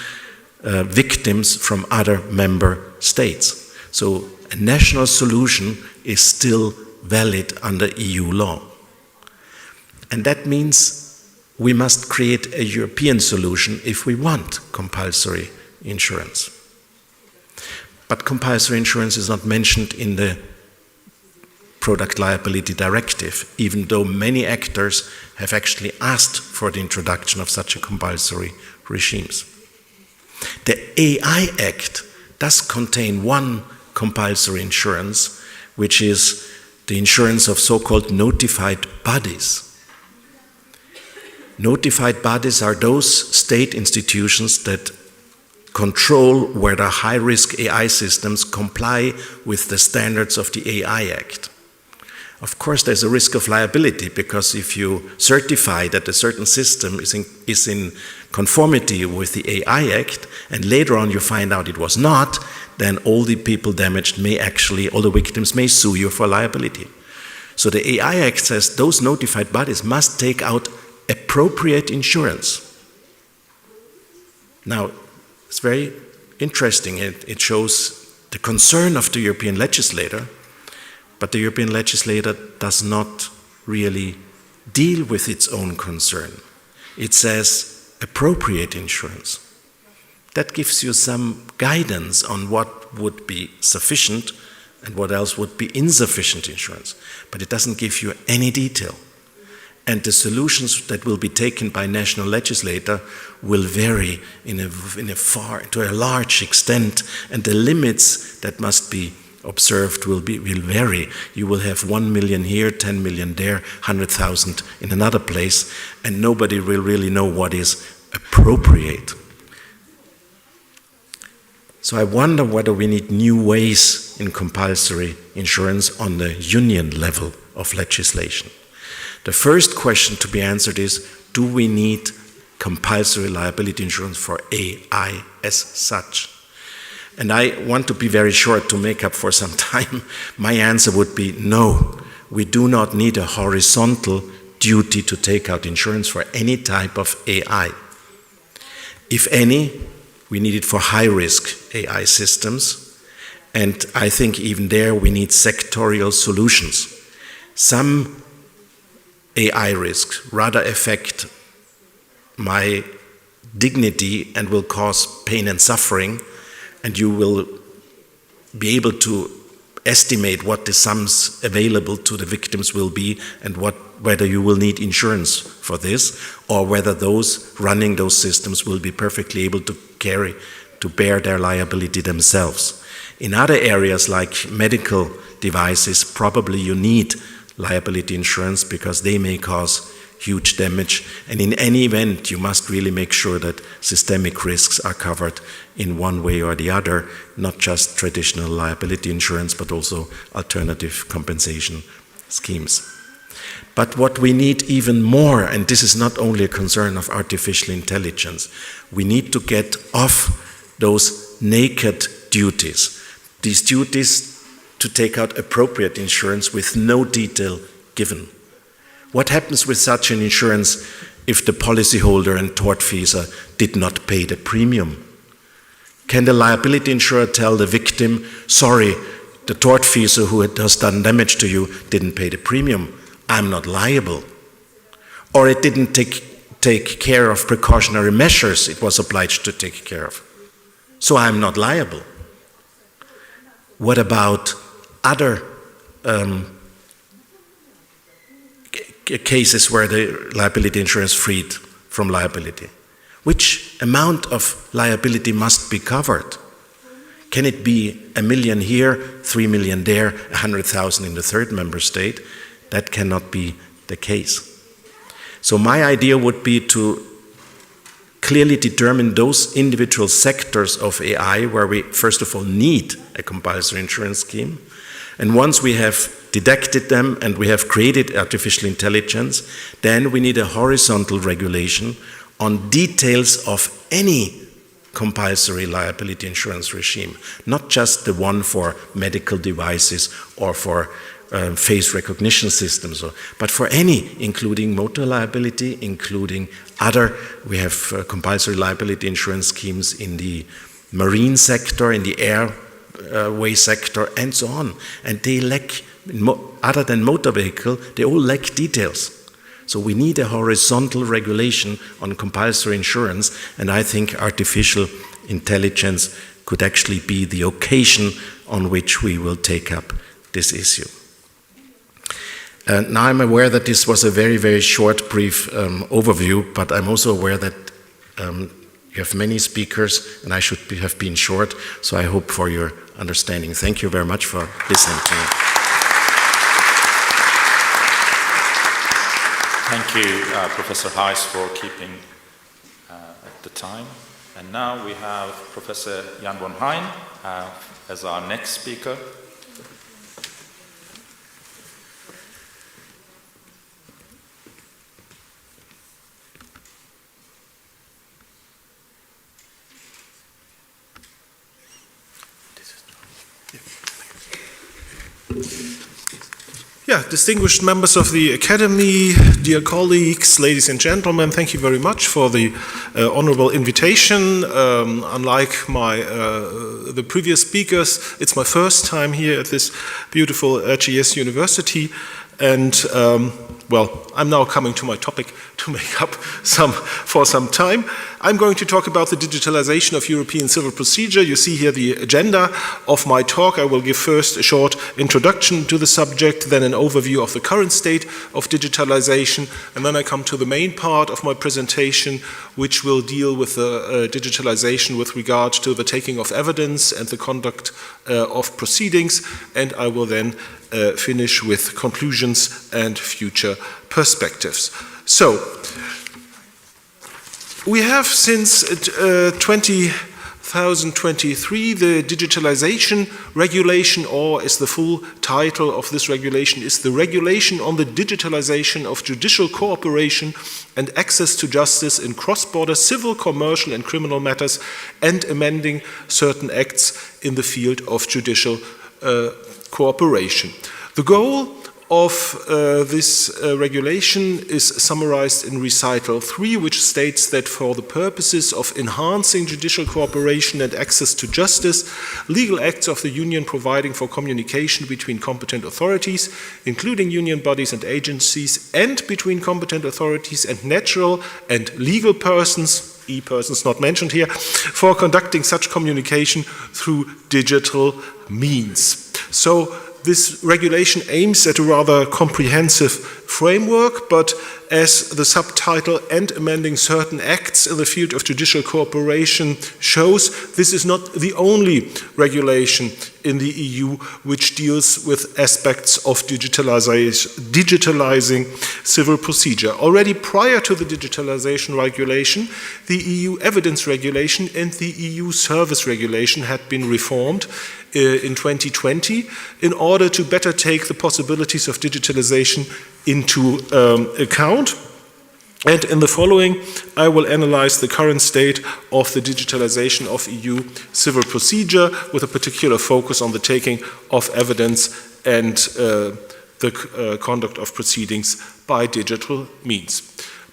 victims from other member states. So a national solution is still valid under EU law. And that means we must create a European solution if we want compulsory insurance. But compulsory insurance is not mentioned in the Product Liability Directive, even though many actors have actually asked for the introduction of such a compulsory regimes. The AI Act does contain one compulsory insurance, which is the insurance of so-called notified bodies. Notified bodies are those state institutions that control whether high-risk AI systems comply with the standards of the AI Act. Of course, there's a risk of liability, because if you certify that a certain system is in conformity with the AI Act, and later on you find out it was not, then all the people damaged all the victims may sue you for liability. So the AI Act says those notified bodies must take out appropriate insurance. Now, it's very interesting. It shows the concern of the European legislator, but the European legislator does not really deal with its own concern. It says appropriate insurance. That gives you some guidance on what would be sufficient and what else would be insufficient insurance, but it doesn't give you any detail. And the solutions that will be taken by national legislator will vary to a large extent, and the limits that must be observed will vary. You will have 1 million here, 10 million there, 100,000 in another place, and nobody will really know what is appropriate. So I wonder whether we need new ways in compulsory insurance on the union level of legislation. The first question to be answered is, do we need compulsory liability insurance for AI as such? And I want to be very short to make up for some time. My answer would be no. We do not need a horizontal duty to take out insurance for any type of AI. If any, we need it for high-risk AI systems. And I think even there we need sectorial solutions. Some AI risks rather affect my dignity and will cause pain and suffering, and you will be able to estimate what the sums available to the victims will be and whether you will need insurance for this, or whether those running those systems will be perfectly able to bear their liability themselves. In other areas like medical devices, probably you need liability insurance because they may cause huge damage, and in any event you must really make sure that systemic risks are covered in one way or the other, not just traditional liability insurance but also alternative compensation schemes. But what we need even more, and this is not only a concern of artificial intelligence, we need to get off those naked duties. These duties to take out appropriate insurance with no detail given. What happens with such an insurance if the policyholder and tortfeasor did not pay the premium? Can the liability insurer tell the victim, sorry, the tortfeasor who has done damage to you didn't pay the premium, I'm not liable? Or it didn't take care of precautionary measures it was obliged to take care of, so I'm not liable? What about other cases where the liability insurance freed from liability? Which amount of liability must be covered? Can it be 1 million here, 3 million there, 100,000 in the third member state? That cannot be the case. So my idea would be to clearly determine those individual sectors of AI where we first of all need a compulsory insurance scheme. And once we have detected them and we have created artificial intelligence, then we need a horizontal regulation on details of any compulsory liability insurance regime, not just the one for medical devices or for face recognition systems, but for any, including motor liability, including other. We have compulsory liability insurance schemes in the marine sector, in the airway sector, and so on. And they lack, other than motor vehicle, they all lack details. So we need a horizontal regulation on compulsory insurance, and I think artificial intelligence could actually be the occasion on which we will take up this issue. Now I'm aware that this was a very, very short, brief overview, but I'm also aware that you have many speakers and I should have been short, so I hope for your understanding. Thank you very much for listening to me. Thank you, Professor Heiss, for keeping at the time. And now we have Professor Jan von Hein as our next speaker. Yeah, distinguished members of the Academy, dear colleagues, ladies and gentlemen, thank you very much for the honorable invitation. Unlike the previous speakers, it's my first time here at this beautiful RGS University, and well, I'm now coming to my topic to make up for some time. I'm going to talk about the digitalization of European civil procedure. You see here the agenda of my talk. I will give first a short introduction to the subject, then an overview of the current state of digitalization, and then I come to the main part of my presentation, which will deal with the digitalization with regard to the taking of evidence and the conduct of proceedings, and I will then finish with conclusions and future perspectives. So, we have since 2023 the digitalization regulation, or as the full title of this regulation is the Regulation on the Digitalization of Judicial Cooperation and Access to Justice in Cross-Border Civil, Commercial and Criminal Matters, and amending certain acts in the field of judicial cooperation. The goal of this regulation is summarized in recital 3, which states that for the purposes of enhancing judicial cooperation and access to justice, legal acts of the Union providing for communication between competent authorities, including union bodies and agencies, and between competent authorities and natural and legal persons, e-persons not mentioned here, for conducting such communication through digital means. So this regulation aims at a rather comprehensive framework, but as the subtitle "and amending certain acts in the field of judicial cooperation" shows, this is not the only regulation in the EU which deals with aspects of digitalizing civil procedure. Already prior to the digitalization regulation, the EU evidence regulation and the EU service regulation had been reformed in 2020 in order to better take the possibilities of digitalization into account. And in the following, I will analyze the current state of the digitalization of EU civil procedure with a particular focus on the taking of evidence and the conduct of proceedings by digital means.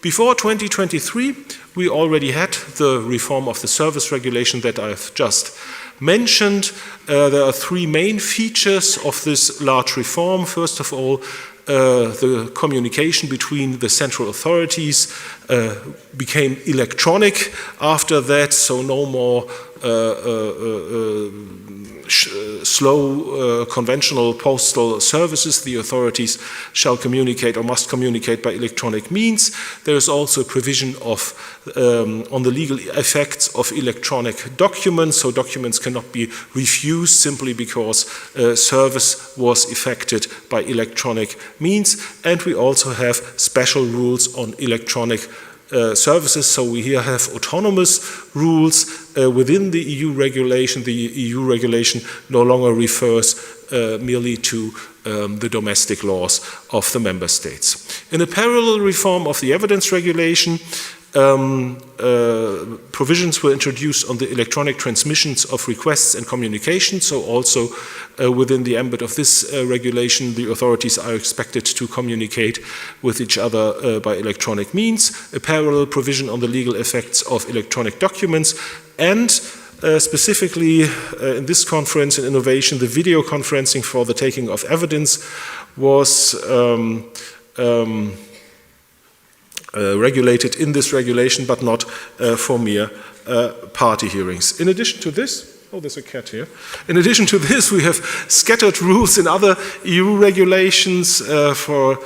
Before 2023, we already had the reform of the service regulation that I've just mentioned. There are three main features of this large reform. First of all, the communication between the central authorities became electronic after that, so no more slow conventional postal services. The authorities shall communicate or must communicate by electronic means. There is also a provision of on the legal effects of electronic documents, so documents cannot be refused simply because service was effected by electronic means. And we also have special rules on electronic services, so we here have autonomous rules within the EU regulation. The EU regulation no longer refers merely to the domestic laws of the member states. In a parallel reform of the evidence regulation, provisions were introduced on the electronic transmissions of requests and communications, so also within the ambit of this regulation, the authorities are expected to communicate with each other by electronic means, a parallel provision on the legal effects of electronic documents, and specifically in this conference in innovation, the video conferencing for the taking of evidence was regulated in this regulation, but not for mere party hearings. In addition to this, oh, there's a cat here. In addition to this, we have scattered rules in other EU regulations, for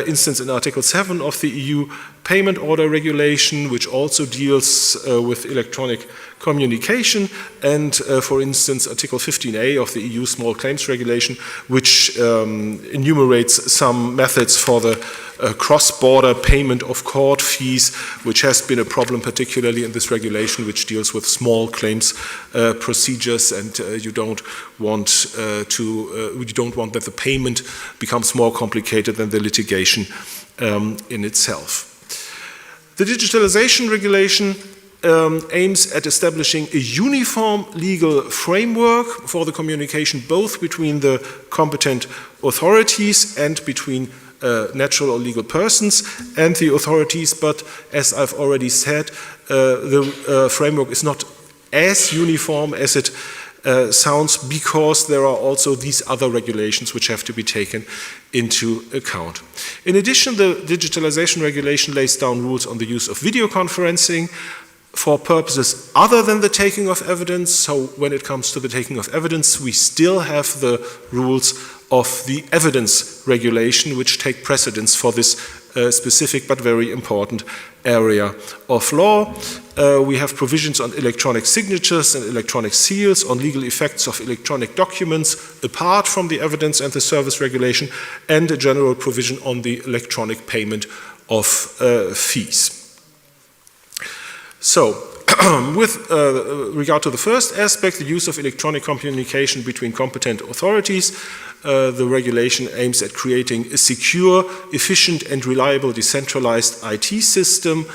instance, in Article 7 of the EU Payment Order Regulation, which also deals with electronic communication, and for instance, Article 15A of the EU Small Claims Regulation, which enumerates some methods for the cross-border payment of court fees, which has been a problem particularly in this regulation, which deals with small claims procedures, and you don't want that the payment becomes more complicated than the litigation in itself. The digitalization regulation aims at establishing a uniform legal framework for the communication both between the competent authorities and between natural or legal persons and the authorities, but as I've already said, the framework is not as uniform as it sounds, because there are also these other regulations which have to be taken into account. In addition, the digitalization regulation lays down rules on the use of video conferencing for purposes other than the taking of evidence. So when it comes to the taking of evidence, we still have the rules of the evidence regulation, which take precedence for this specific but very important area of law. We have provisions on electronic signatures and electronic seals, on legal effects of electronic documents, apart from the evidence and the service regulation, and a general provision on the electronic payment of fees. So, with regard to the first aspect, the use of electronic communication between competent authorities, the regulation aims at creating a secure, efficient and reliable decentralized IT system.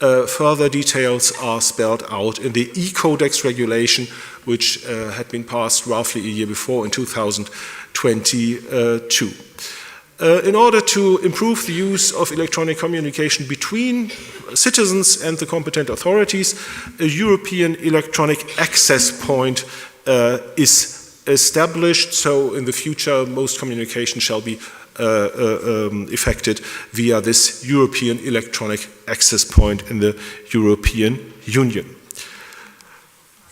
Further details are spelled out in the e-Codex regulation, which had been passed roughly a year before in 2022. In order to improve the use of electronic communication between citizens and the competent authorities, a European electronic access point is established. So in the future, most communication shall be effected via this European electronic access point in the European Union.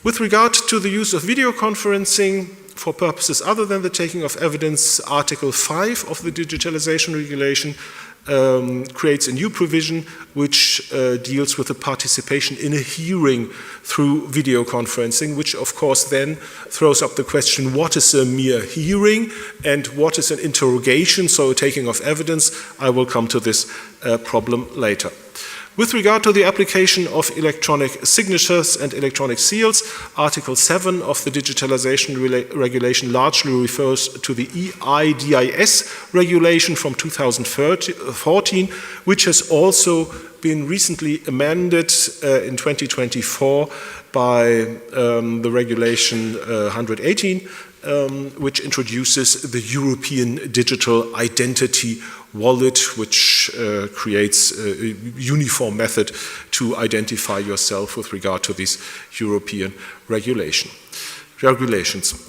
With regard to the use of video conferencing for purposes other than the taking of evidence, Article 5 of the Digitalization Regulation creates a new provision which deals with the participation in a hearing through video conferencing, which of course then throws up the question, what is a mere hearing and what is an interrogation, so a taking of evidence? I will come to this problem later. With regard to the application of electronic signatures and electronic seals, Article 7 of the Digitalization Regulation largely refers to the EIDIS regulation from 2014, which has also been recently amended in 2024 by the Regulation 118, which introduces the European Digital Identity Wallet, which creates a uniform method to identify yourself with regard to these European regulations.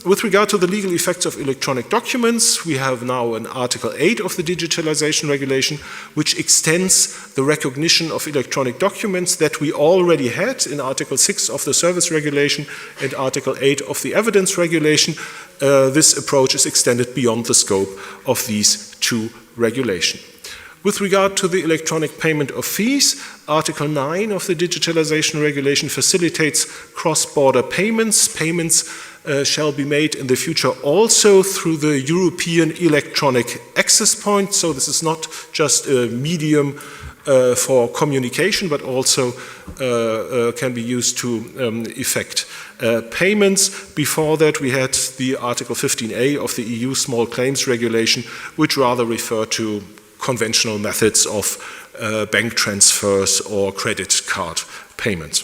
With regard to the legal effects of electronic documents, we have now an Article 8 of the Digitalization Regulation, which extends the recognition of electronic documents that we already had in Article 6 of the Service Regulation and Article 8 of the Evidence Regulation. This approach is extended beyond the scope of these two regulations. With regard to the electronic payment of fees, Article 9 of the Digitalization Regulation facilitates cross-border payments. Payments shall be made in the future also through the European Electronic Access Point. So this is not just a medium for communication, but also can be used to effect payments. Before that, we had the Article 15A of the EU Small Claims Regulation, which rather referred to conventional methods of bank transfers or credit card payments.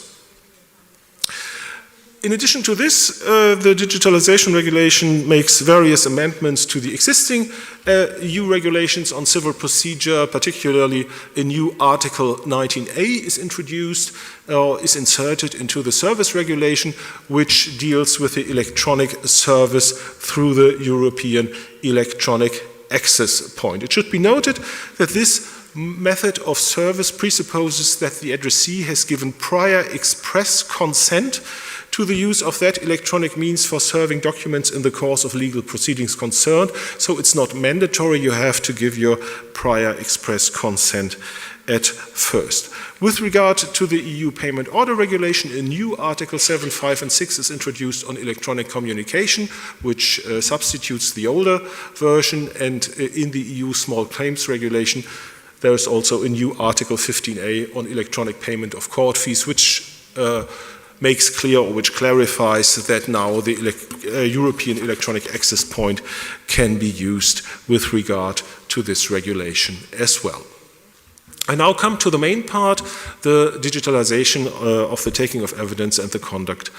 In addition to this, the Digitalization Regulation makes various amendments to the existing EU regulations on civil procedure. Particularly a new Article 19A is introduced or is inserted into the Service Regulation, which deals with the electronic service through the European Electronic Access Point. It should be noted that this method of service presupposes that the addressee has given prior express consent to the use of that electronic means for serving documents in the course of legal proceedings concerned. So it's not mandatory, you have to give your prior express consent at first. With regard to the EU Payment Order Regulation, a new Article 7, 5 and 6 is introduced on electronic communication, which substitutes the older version, and in the EU Small Claims Regulation there is also a new Article 15A on electronic payment of court fees, which makes clear or which clarifies that now the European Electronic Access Point can be used with regard to this regulation as well. I now come to the main part, the digitalization of the taking of evidence and the conduct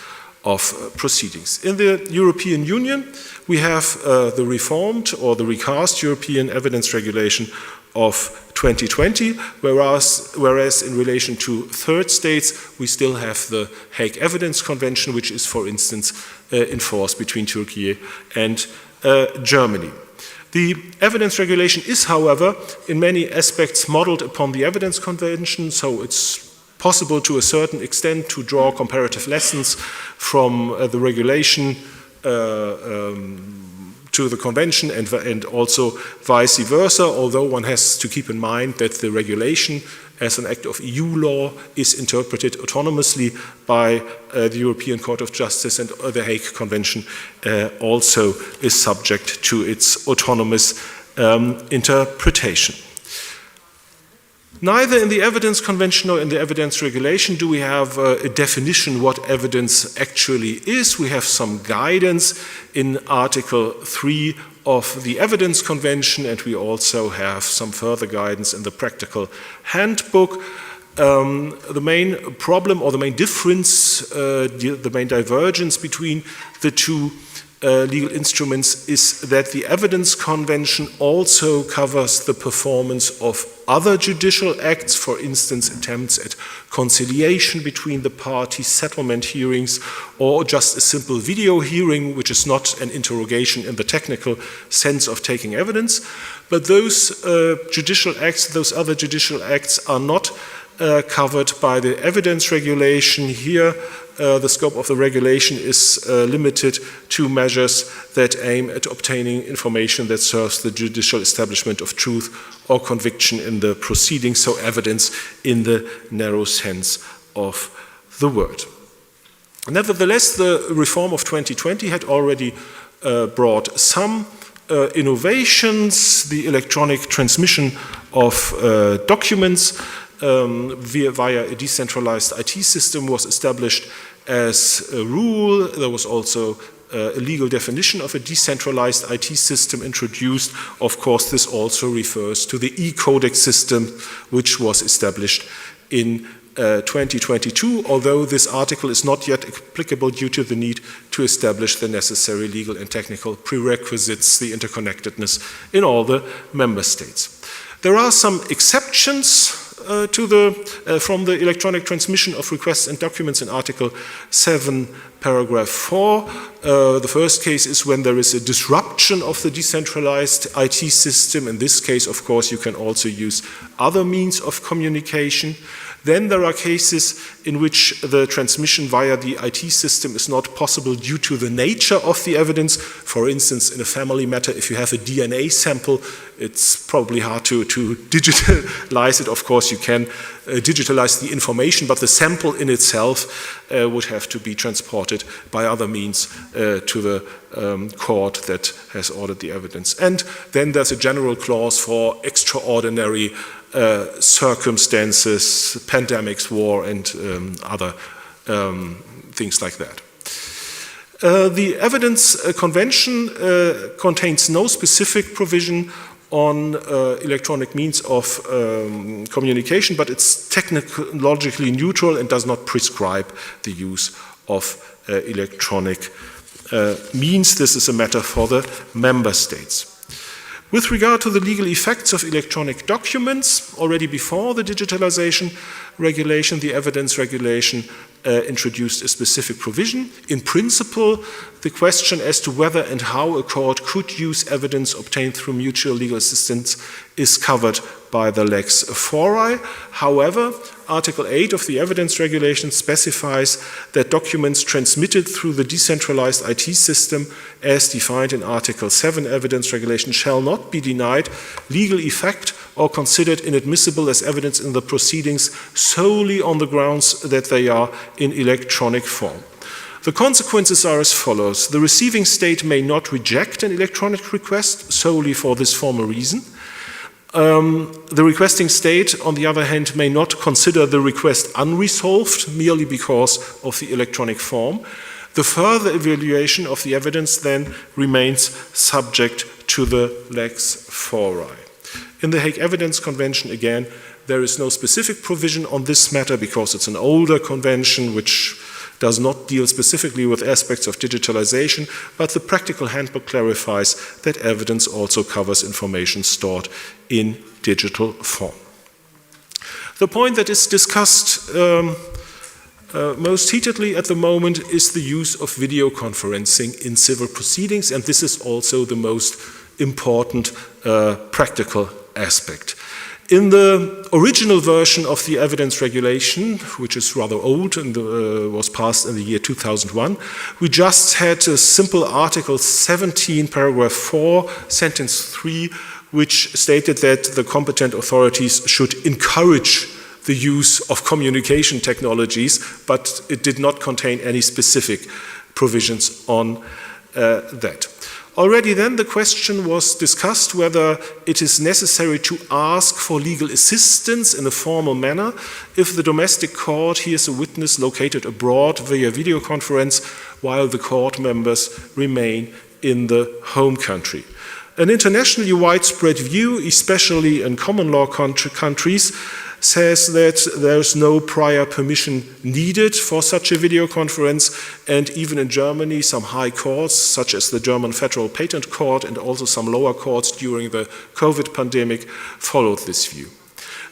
of proceedings. In the European Union, we have the reformed or the recast European Evidence Regulation of 2020, whereas in relation to third states, we still have the Hague Evidence Convention, which is, for instance, enforced between Turkey and Germany. The evidence regulation is, however, in many aspects modeled upon the evidence convention, so it's possible to a certain extent to draw comparative lessons from the regulation to the convention and also vice versa, although one has to keep in mind that the regulation as an act of EU law is interpreted autonomously by the European Court of Justice, and the Hague Convention also is subject to its autonomous interpretation. Neither in the Evidence Convention nor in the Evidence Regulation do we have a definition what evidence actually is. We have some guidance in Article 3 of the Evidence Convention, and we also have some further guidance in the Practical Handbook. The main problem or the main difference, the main divergence between the two legal instruments is that the Evidence Convention also covers the performance of other judicial acts, for instance, attempts at conciliation between the parties, settlement hearings, or just a simple video hearing, which is not an interrogation in the technical sense of taking evidence. But those judicial acts, those other judicial acts are not covered by the evidence regulation. Here, the scope of the regulation is limited to measures that aim at obtaining information that serves the judicial establishment of truth or conviction in the proceedings, so evidence in the narrow sense of the word. Nevertheless, the reform of 2020 had already brought some innovations. The electronic transmission of documents via a decentralized IT system was established as a rule. There was also a legal definition of a decentralized IT system introduced. Of course, this also refers to the e-codex system, which was established in 2022, although this article is not yet applicable due to the need to establish the necessary legal and technical prerequisites, the interconnectedness in all the member states. There are some exceptions from the electronic transmission of requests and documents in Article 7, paragraph 4. The first case is when there is a disruption of the decentralized IT system. In this case, of course, you can also use other means of communication. Then there are cases in which the transmission via the IT system is not possible due to the nature of the evidence. For instance, in a family matter, if you have a DNA sample, it's probably hard to digitalize it. Of course, you can digitalize the information, but the sample in itself would have to be transported by other means to the court that has ordered the evidence. And then there's a general clause for extraordinary circumstances, pandemics, war, and other things like that. The Evidence Convention contains no specific provision on electronic means of communication, but it's technologically neutral and does not prescribe the use of electronic means. This is a matter for the member states. With regard to the legal effects of electronic documents, already before the digitalization regulation, the evidence regulation introduced a specific provision. In principle, the question as to whether and how a court could use evidence obtained through mutual legal assistance is covered by the lex fori. However, Article 8 of the evidence regulation specifies that documents transmitted through the decentralized IT system, as defined in Article 7 evidence regulation, shall not be denied legal effect or considered inadmissible as evidence in the proceedings solely on the grounds that they are in electronic form. The consequences are as follows. The receiving state may not reject an electronic request solely for this formal reason. The requesting state, on the other hand, may not consider the request unresolved merely because of the electronic form. The further evaluation of the evidence then remains subject to the lex fori. In the Hague Evidence Convention, again, there is no specific provision on this matter because it's an older convention which does not deal specifically with aspects of digitalization, but the practical handbook clarifies that evidence also covers information stored in digital form. The point that is discussed most heatedly at the moment is the use of video conferencing in civil proceedings, and this is also the most important practical aspect. In the original version of the evidence regulation, which is rather old and was passed in the year 2001, we just had a simple Article 17, paragraph 4, sentence 3, which stated that the competent authorities should encourage the use of communication technologies, but it did not contain any specific provisions on that. Already then the question was discussed whether it is necessary to ask for legal assistance in a formal manner if the domestic court hears a witness located abroad via video conference while the court members remain in the home country. An internationally widespread view, especially in common law countries, says that there's no prior permission needed for such a video conference, and even in Germany some high courts, such as the German Federal Patent Court and also some lower courts during the COVID pandemic, followed this view.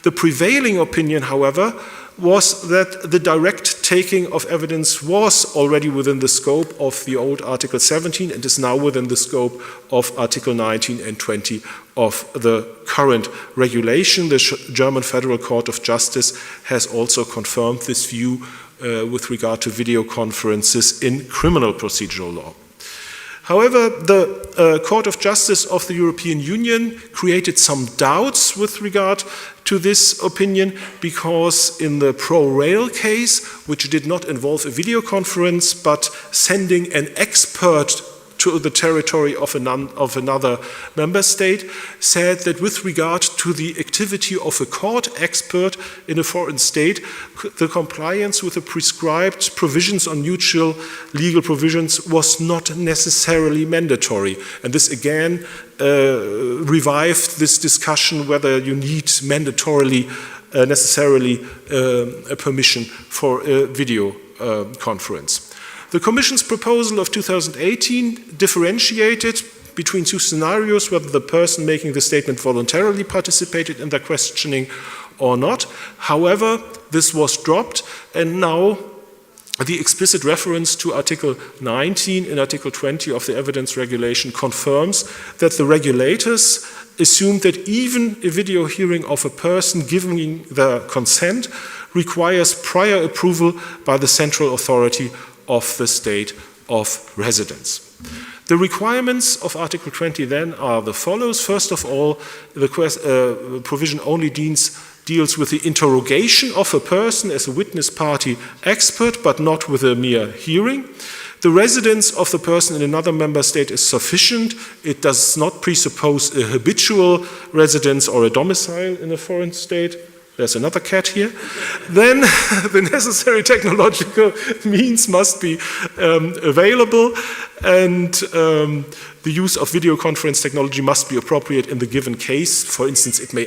The prevailing opinion, however, was that the direct taking of evidence was already within the scope of the old Article 17 and is now within the scope of Article 19 and 20 of the current regulation. The German Federal Court of Justice has also confirmed this view with regard to video conferences in criminal procedural law. However, the Court of Justice of the European Union created some doubts with regard to this opinion because in the ProRail case, which did not involve a video conference but sending an expert to the territory of another member state, said that with regard to the activity of a court expert in a foreign state, the compliance with the prescribed provisions on mutual legal provisions was not necessarily mandatory. And this again revived this discussion whether you need mandatorily, necessarily a permission for a video conference. The Commission's proposal of 2018 differentiated between two scenarios, whether the person making the statement voluntarily participated in the questioning or not. However, this was dropped, and now the explicit reference to Article 19 and Article 20 of the Evidence Regulation confirms that the regulators assumed that even a video hearing of a person giving the consent requires prior approval by the central authority of the state of residence. The requirements of Article 20 then are the follows. First of all, the provision only deals with the interrogation of a person as a witness party expert, but not with a mere hearing. The residence of the person in another member state is sufficient. It does not presuppose a habitual residence or a domicile in a foreign state. There's another cat here. Then the necessary technological means must be available, and the use of video conference technology must be appropriate in the given case. For instance, it may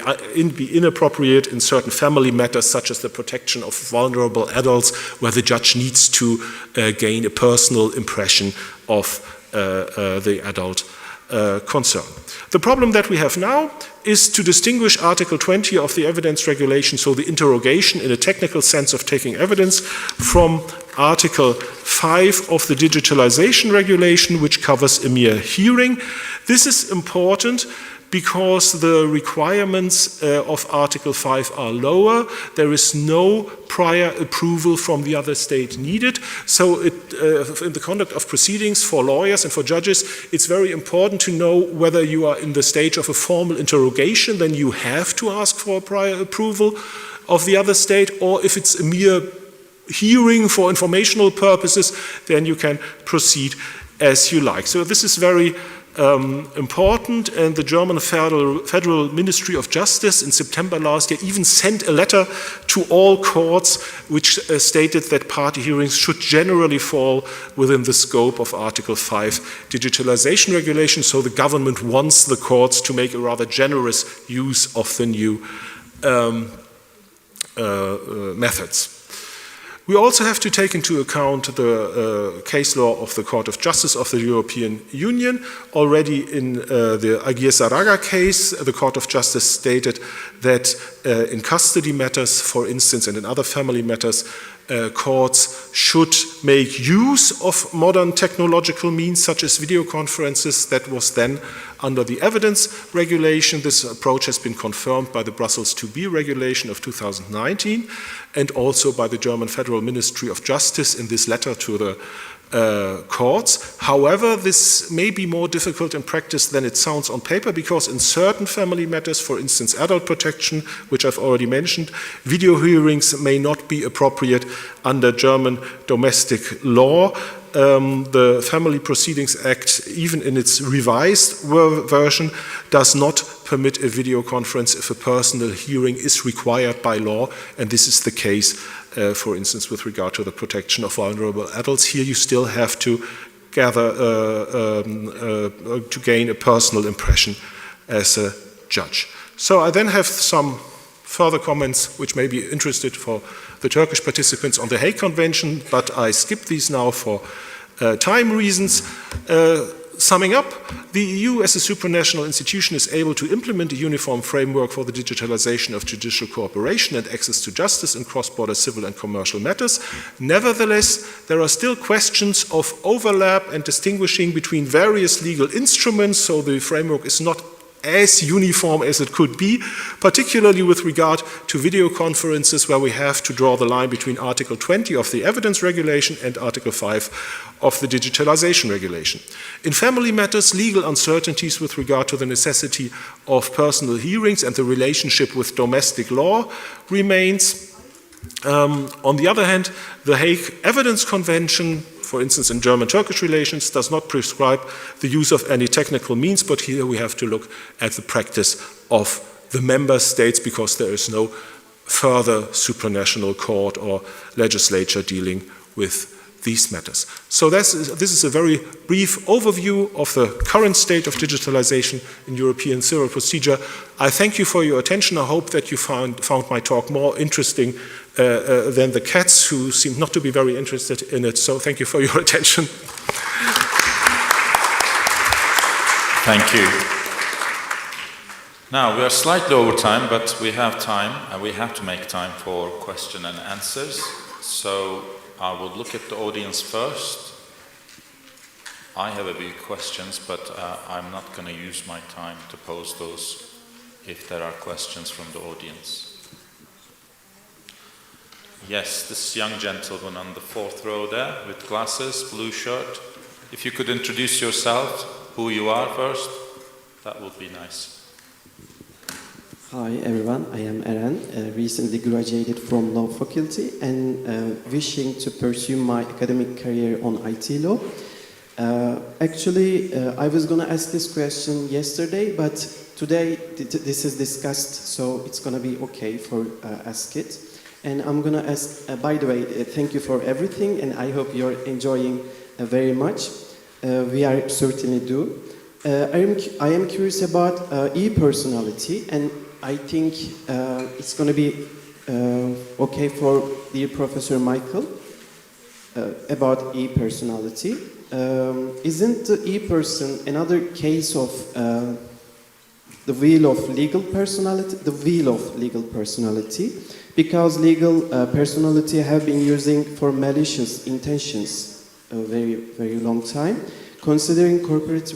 be inappropriate in certain family matters, such as the protection of vulnerable adults, where the judge needs to gain a personal impression of the adult concern. The problem that we have now is to distinguish Article 20 of the Evidence Regulation, so the interrogation in a technical sense of taking evidence, from Article 5 of the Digitalization Regulation, which covers a mere hearing. This is important because the requirements of Article 5 are lower. There is no prior approval from the other state needed. So in the conduct of proceedings for lawyers and for judges, it's very important to know whether you are in the stage of a formal interrogation, then you have to ask for a prior approval of the other state, or if it's a mere hearing for informational purposes, then you can proceed as you like. So this is very important, and the German Federal Ministry of Justice in September last year even sent a letter to all courts which stated that party hearings should generally fall within the scope of Article 5 Digitalization Regulation, so the government wants the courts to make a rather generous use of the new methods. We also have to take into account the case law of the Court of Justice of the European Union. Already in the Aguirre-Zaraga case, the Court of Justice stated that in custody matters, for instance, and in other family matters, courts should make use of modern technological means such as video conferences. That was then under the evidence regulation. This approach has been confirmed by the Brussels IIb regulation of 2019 and also by the German Federal Ministry of Justice in this letter to the courts. However, this may be more difficult in practice than it sounds on paper, because in certain family matters, for instance adult protection, which I've already mentioned, video hearings may not be appropriate under German domestic law. The Family Proceedings Act, even in its revised version, does not permit a video conference if a personal hearing is required by law, and this is the case, for instance, with regard to the protection of vulnerable adults. Here you still have to gather, to gain a personal impression as a judge. So I then have some further comments which may be interested for the Turkish participants on the Hague Convention, but I skip these now for time reasons. Summing up, the EU as a supranational institution is able to implement a uniform framework for the digitalization of judicial cooperation and access to justice in cross-border civil and commercial matters. Nevertheless, there are still questions of overlap and distinguishing between various legal instruments, so the framework is not as uniform as it could be, particularly with regard to video conferences, where we have to draw the line between Article 20 of the Evidence Regulation and Article 5 of the Digitalization Regulation. In family matters, legal uncertainties with regard to the necessity of personal hearings and the relationship with domestic law remains. On the other hand, the Hague Evidence Convention, for instance in German-Turkish relations, does not prescribe the use of any technical means, but here we have to look at the practice of the member states, because there is no further supranational court or legislature dealing with these matters. So this is a very brief overview of the current state of digitalization in European civil procedure. I thank you for your attention. I hope that you found my talk more interesting than the cats, who seem not to be very interested in it. So thank you for your attention. Thank you. Now, we are slightly over time, but we have time, and we have to make time for question and answers. So I will look at the audience first. I have a few questions, but I'm not going to use my time to pose those if there are questions from the audience. Yes, this young gentleman on the fourth row there with glasses, blue shirt. If you could introduce yourself, who you are first, that would be nice. Hi everyone, I am Eren, recently graduated from law faculty and wishing to pursue my academic career on IT law. Actually, I was going to ask this question yesterday, but today this is discussed, so it's going to be okay for ask it. And I'm going to ask, by the way, thank you for everything, and I hope you're enjoying very much. We are certainly do. I am curious about e-personality, and I think it's going to be okay for dear Professor Michael about e-personality. Isn't the e-person another case of the wheel of legal personality? The wheel of legal personality, because legal personality have been using for malicious intentions a very long time. Considering corporates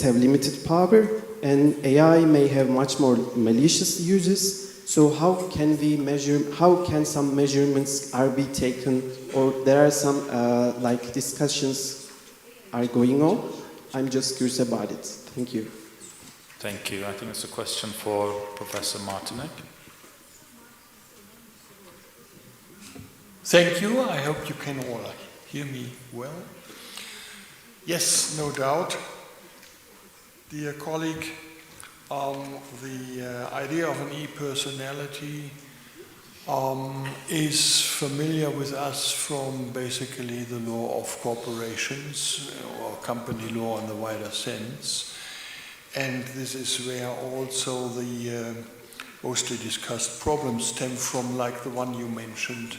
have limited power, and AI may have much more malicious uses. So how can we measure? How can some measurements be taken, or there are some like discussions are going on? I'm just curious about it. Thank you. Thank you. I think it's a question for Professor Martinek. Thank you. I hope you can all hear me well. Yes, no doubt. Dear colleague, the idea of an e-personality is familiar with us from basically the law of corporations or company law in the wider sense. And this is where also the mostly discussed problems stem from, like the one you mentioned,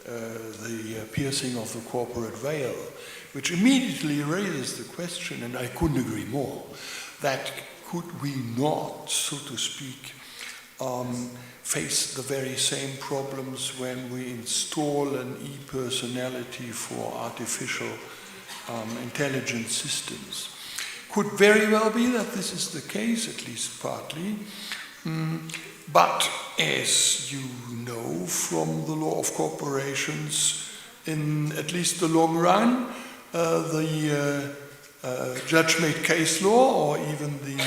the piercing of the corporate veil, which immediately raises the question, and I couldn't agree more, that could we not, so to speak, face the very same problems when we install an e-personality for artificial intelligence systems. Could very well be that this is the case, at least partly. But as you know from the law of corporations, in at least the long run, the judge-made case law, or even the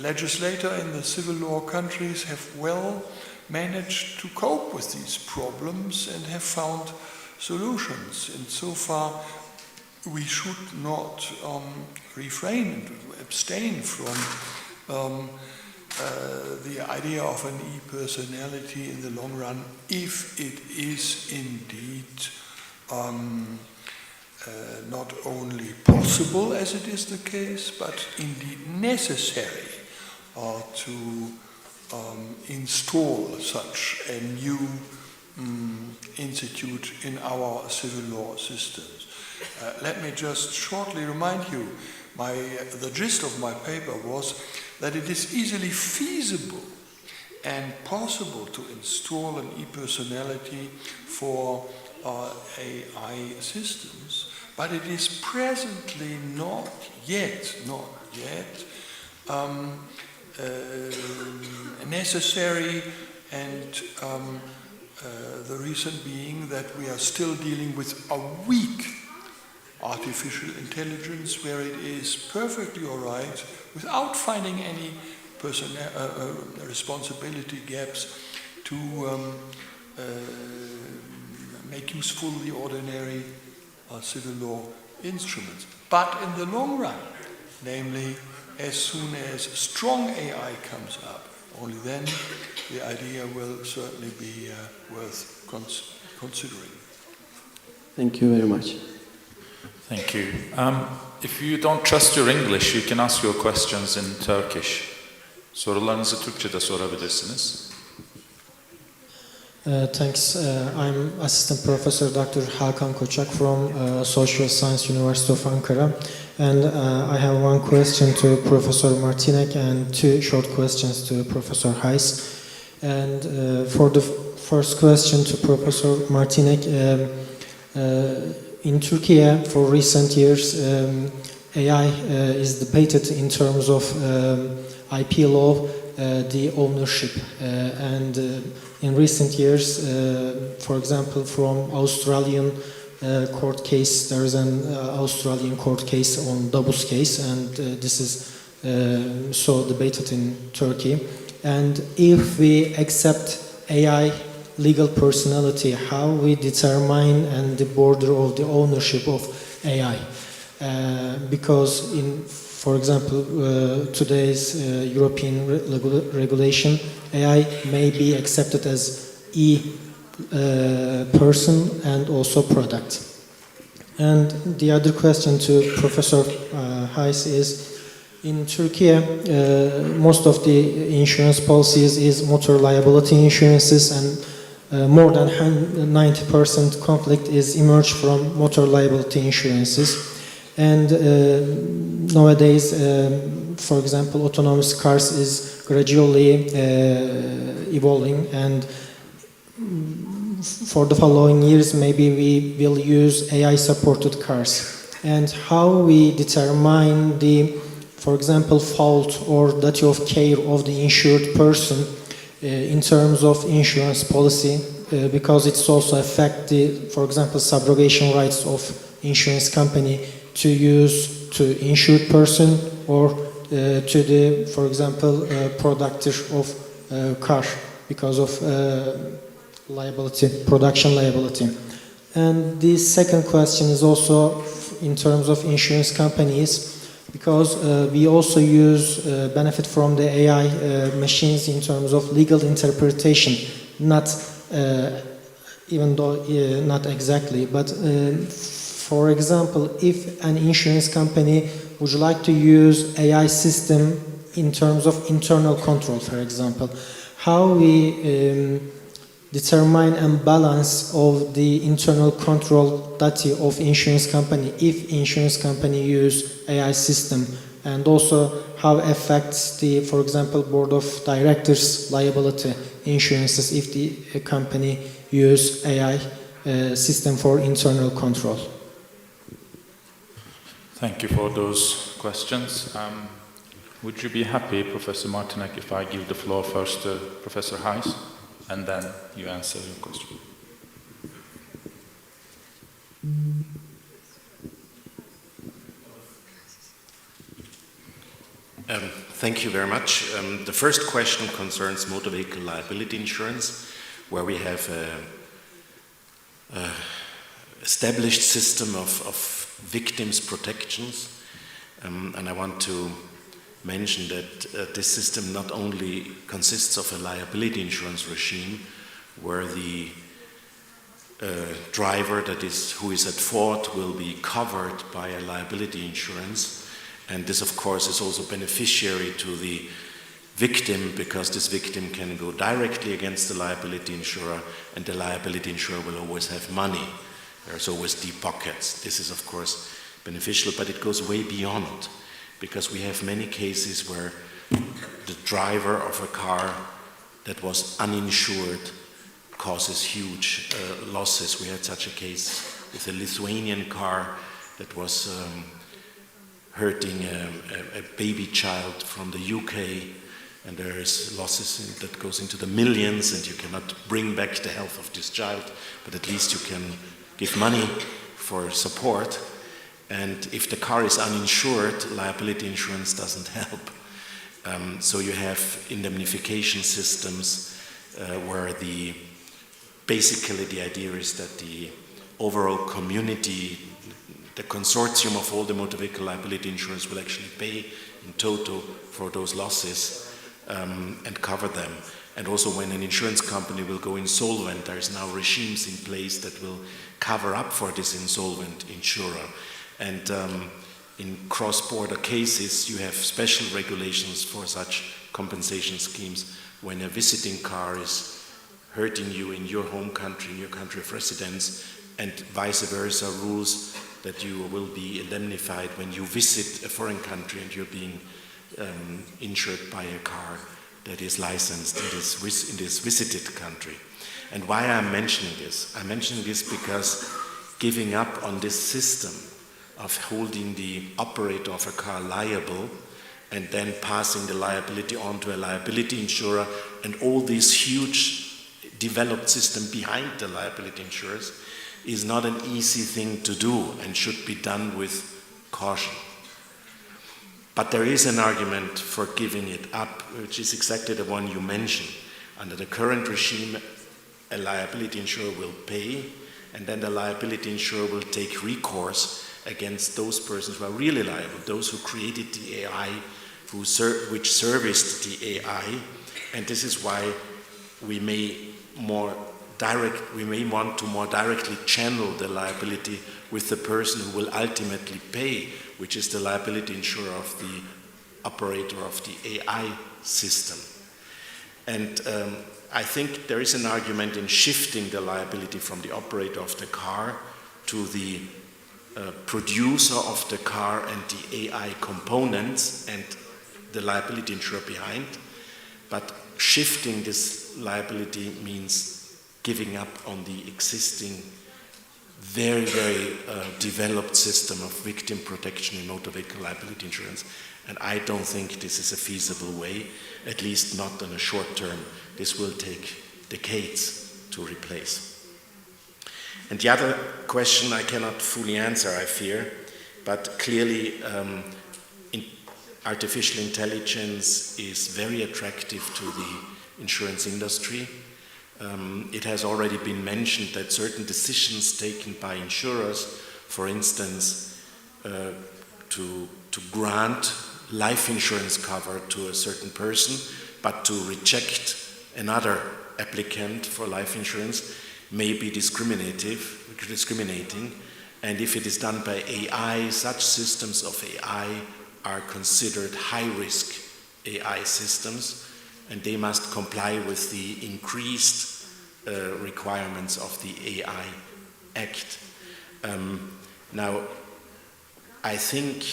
legislator in the civil law countries, have well managed to cope with these problems and have found solutions. And so far, we should not refrain and abstain from the idea of an e-personality in the long run, if it is indeed not only possible, as it is the case, but indeed necessary to install such a new institute in our civil law systems. Let me just shortly remind you, the gist of my paper was that it is easily feasible and possible to install an e-personality for AI systems, but it is presently not yet necessary, and the reason being that we are still dealing with a weak artificial intelligence where it is perfectly all right without finding any responsibility gaps to make useful the ordinary civil law instruments. But in the long run, namely as soon as strong AI comes up, only then the idea will certainly be worth considering. Thank you very much. Thank you. If you don't trust your English, you can ask your questions in Turkish. Sorularınızı Türkçe'de sorabilirsiniz. Thanks. I'm Assistant Professor Dr. Hakan Koçak from Social Science University of Ankara, and I have one question to Professor Martinek and two short questions to Professor Heiss. And for the first question to Professor Martinek, in Turkey for recent years AI is debated in terms of IP law, the ownership, and in recent years, for example, from Australian court case, there is an Australian court case on Dabus case, and this is so debated in Turkey. And if we accept AI legal personality, how we determine and the border of the ownership of AI? Because in, for example, today's European regulation, AI may be accepted as person and also product. And the other question to Professor Heiss is, in Turkey, most of the insurance policies is motor liability insurances, and more than 90% conflict is emerged from motor liability insurances. And nowadays, for example, autonomous cars is gradually evolving, and for the following years, maybe we will use AI-supported cars. And how we determine the, for example, fault or duty of care of the insured person in terms of insurance policy, because it's also affect the, for example, subrogation rights of insurance company to use to insured person or to the, for example, producer of car because of liability, production liability. And the second question is also in terms of insurance companies, because we also use benefit from the AI machines in terms of legal interpretation, not even though not exactly, but for example, if an insurance company would like to use AI system in terms of internal control, for example, how we determine and balance of the internal control duty of insurance company if insurance company use AI system, and also how affects the, for example, board of directors liability insurances if the company use AI system for internal control. Thank you for those questions. Would you be happy, Professor Martinek, if I give the floor first to Professor Heiss, and then you answer your question? Thank you very much. The first question concerns motor vehicle liability insurance, where we have an established system of victims' protections. And I want to mention that this system not only consists of a liability insurance regime, where the driver who is at fault will be covered by a liability insurance, and this of course is also beneficiary to the victim, because this victim can go directly against the liability insurer, and the liability insurer will always have money There's always deep pockets. This is, of course, beneficial, but it goes way beyond, because we have many cases where the driver of a car that was uninsured causes huge losses. We had such a case with a Lithuanian car that was hurting a baby child from the UK, and there is losses that goes into the millions, and you cannot bring back the health of this child, but at least you can give money for support. And if the car is uninsured, liability insurance doesn't help. So you have indemnification systems where basically the idea is that the overall community, the consortium of all the motor vehicle liability insurance, will actually pay in total for those losses and cover them. And also when an insurance company will go insolvent, there is now regimes in place that will cover up for this insolvent insurer. And in cross-border cases, you have special regulations for such compensation schemes when a visiting car is hurting you in your home country, in your country of residence, and vice versa, rules that you will be indemnified when you visit a foreign country and you're being insured by a car that is licensed in this visited country. And why I'm mentioning this? I'm mentioning this because giving up on this system of holding the operator of a car liable and then passing the liability on to a liability insurer and all this huge developed system behind the liability insurers is not an easy thing to do and should be done with caution. But there is an argument for giving it up, which is exactly the one you mentioned. Under the current regime, a liability insurer will pay, and then the liability insurer will take recourse against those persons who are really liable, those who created the AI, which serviced the AI. And this is why we may want to more directly channel the liability with the person who will ultimately pay, which is the liability insurer of the operator of the AI system. And I think there is an argument in shifting the liability from the operator of the car to the producer of the car and the AI components and the liability insurer behind. But shifting this liability means giving up on the existing very, very developed system of victim protection in motor vehicle liability insurance. And I don't think this is a feasible way, at least not in a short term. This will take decades to replace. And the other question I cannot fully answer, I fear, but clearly artificial intelligence is very attractive to the insurance industry. It has already been mentioned that certain decisions taken by insurers, for instance, to grant life insurance cover to a certain person, but to reject another applicant for life insurance, may be discriminating. And if it is done by AI, such systems of AI are considered high-risk AI systems, and they must comply with the increased requirements of the AI Act. Now, I think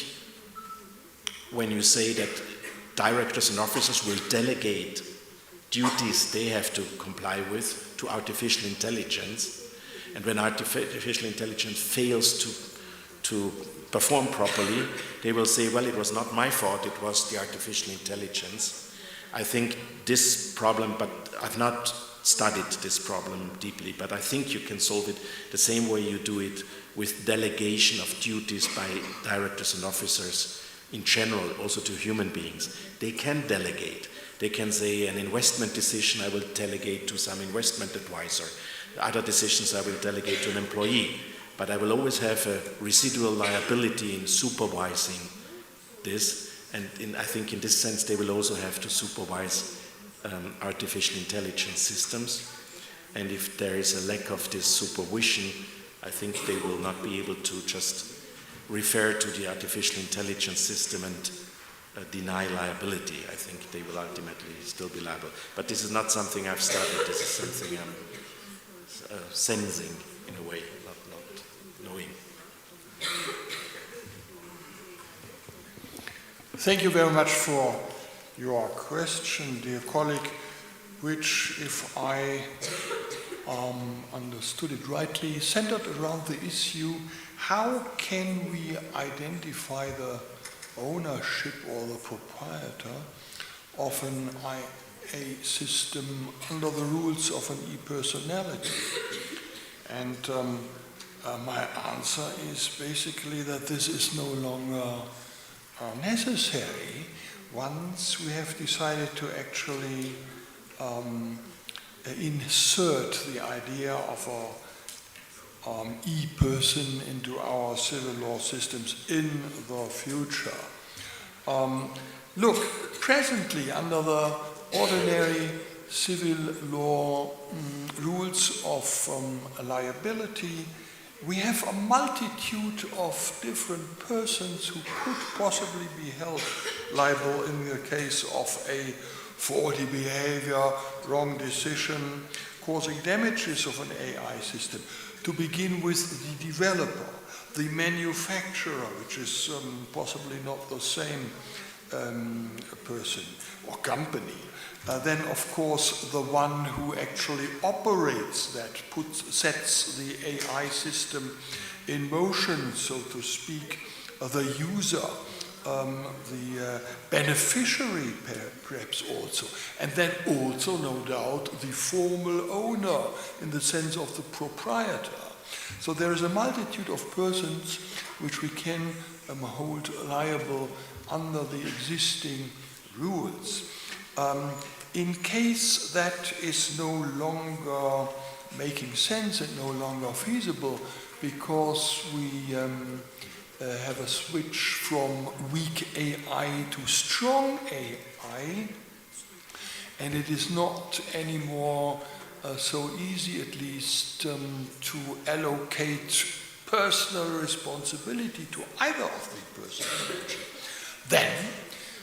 when you say that directors and officers will delegate duties they have to comply with to artificial intelligence, and when artificial intelligence fails to perform properly, they will say, well, it was not my fault, it was the artificial intelligence. I think this problem, but I've not studied this problem deeply, but I think you can solve it the same way you do it with delegation of duties by directors and officers in general, also to human beings. They can delegate. They can say an investment decision I will delegate to some investment advisor. Other decisions I will delegate to an employee. But I will always have a residual liability in supervising this. And I think in this sense they will also have to supervise artificial intelligence systems. And if there is a lack of this supervision, I think they will not be able to just refer to the artificial intelligence system and deny liability. I think they will ultimately still be liable. But this is not something I've studied. This is something I'm sensing in a way, not Thank you very much for your question, dear colleague, which, if I understood it rightly, centered around the issue, how can we identify the ownership or the proprietor of an IA system under the rules of an e-personality? And my answer is basically that this is no longer necessary once we have decided to actually insert the idea of a e-person into our civil law systems in the future. Look, presently under the ordinary civil law rules of liability, we have a multitude of different persons who could possibly be held liable in the case of a faulty behavior, wrong decision, causing damages of an AI system. To begin with, the developer, the manufacturer, which is possibly not the same person or company. Then, of course, the one who actually operates that, sets the AI system in motion, so to speak, the user, the beneficiary perhaps also, and then also, no doubt, the formal owner in the sense of the proprietor. So there is a multitude of persons which we can hold liable under the existing rules. In case that is no longer making sense and no longer feasible because we have a switch from weak AI to strong AI, and it is not anymore so easy, at least, to allocate personal responsibility to either of the persons mentioned. Then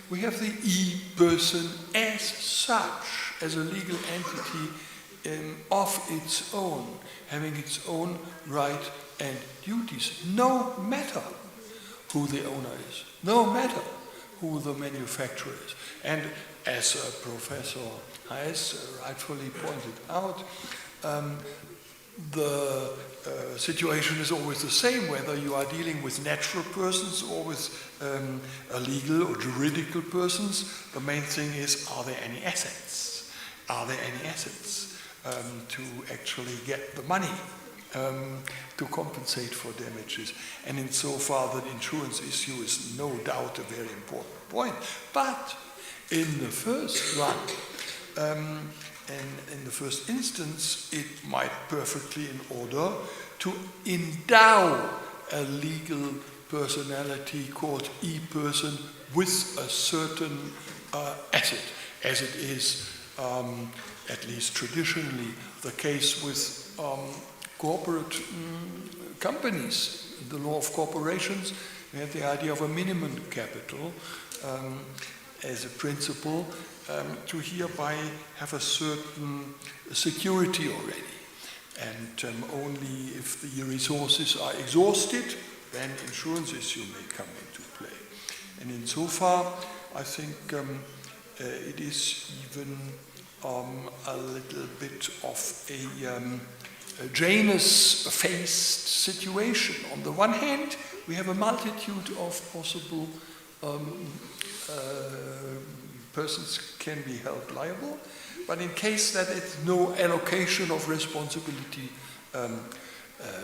we have the e-person as such, as a legal entity of its own, having its own right and duties, no matter who the owner is, no matter who the manufacturer is. And as Professor Heiss rightfully pointed out, the situation is always the same, whether you are dealing with natural persons or with legal or juridical persons. The main thing is, are there any assets? Are there any assets to actually get the money to compensate for damages? And insofar, the insurance issue is no doubt a very important point. But in the first run, and in the first instance, it might perfectly in order to endow a legal personality called e-person with a certain asset, as it is at least traditionally the case with corporate companies. In the law of corporations, we have the idea of a minimum capital as a principle, to hereby have a certain security already. And only if the resources are exhausted, then insurance issue may come into play. And insofar, I think it is even a little bit of a Janus-faced situation. On the one hand, we have a multitude of possible persons can be held liable, but in case that it's no allocation of responsibility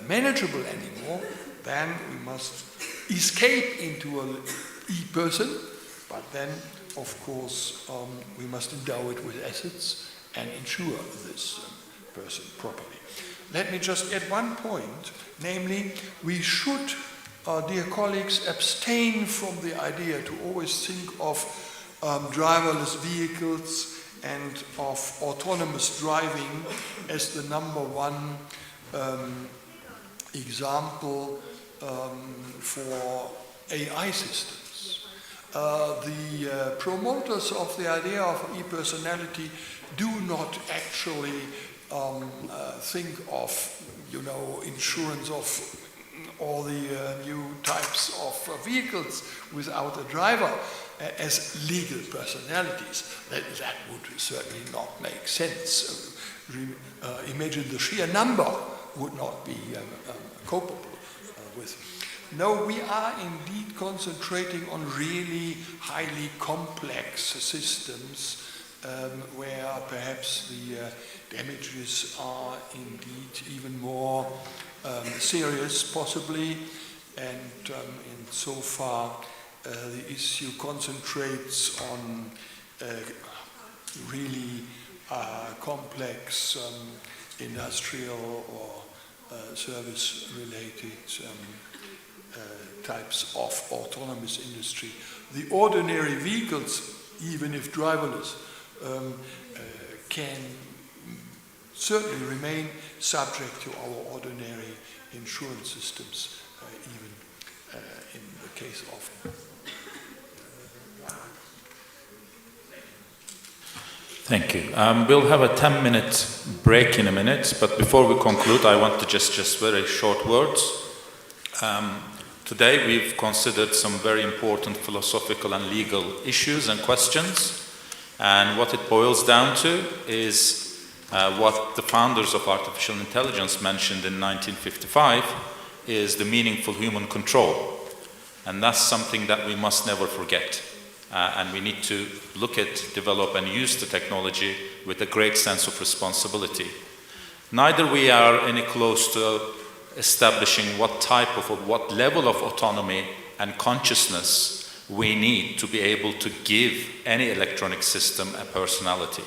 manageable anymore, then we must escape into an e-person, but then, of course, we must endow it with assets and insure this person properly. Let me just add one point, namely, we should, dear colleagues, abstain from the idea to always think of driverless vehicles and of autonomous driving as the number one example for AI systems. The promoters of the idea of e-personality do not actually think of, insurance of all the new types of vehicles without a driver. as legal personalities. That would certainly not make sense. Imagine the sheer number would not be copable with. No, we are indeed concentrating on really highly complex systems where perhaps the damages are indeed even more serious, possibly, and in so far the issue concentrates on really complex industrial or service-related types of autonomous industry. The ordinary vehicles, even if driverless, can certainly remain subject to our ordinary insurance systems, even in the case of. Thank you. We'll have a 10-minute break in a minute, but before we conclude, I want to just very short words. Today we've considered some very important philosophical and legal issues and questions, and what it boils down to is what the founders of artificial intelligence mentioned in 1955 is the meaningful human control, and that's something that we must never forget. And we need to look at, develop and use the technology with a great sense of responsibility. Neither we are any close to establishing what type of, or what level of autonomy and consciousness we need to be able to give any electronic system a personality.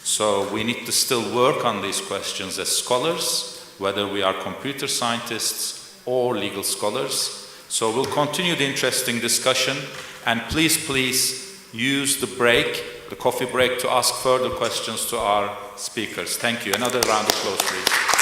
So we need to still work on these questions as scholars, whether we are computer scientists or legal scholars. So we'll continue the interesting discussion. And please use the break, the coffee break, to ask further questions to our speakers. Thank you. Another round of applause, please.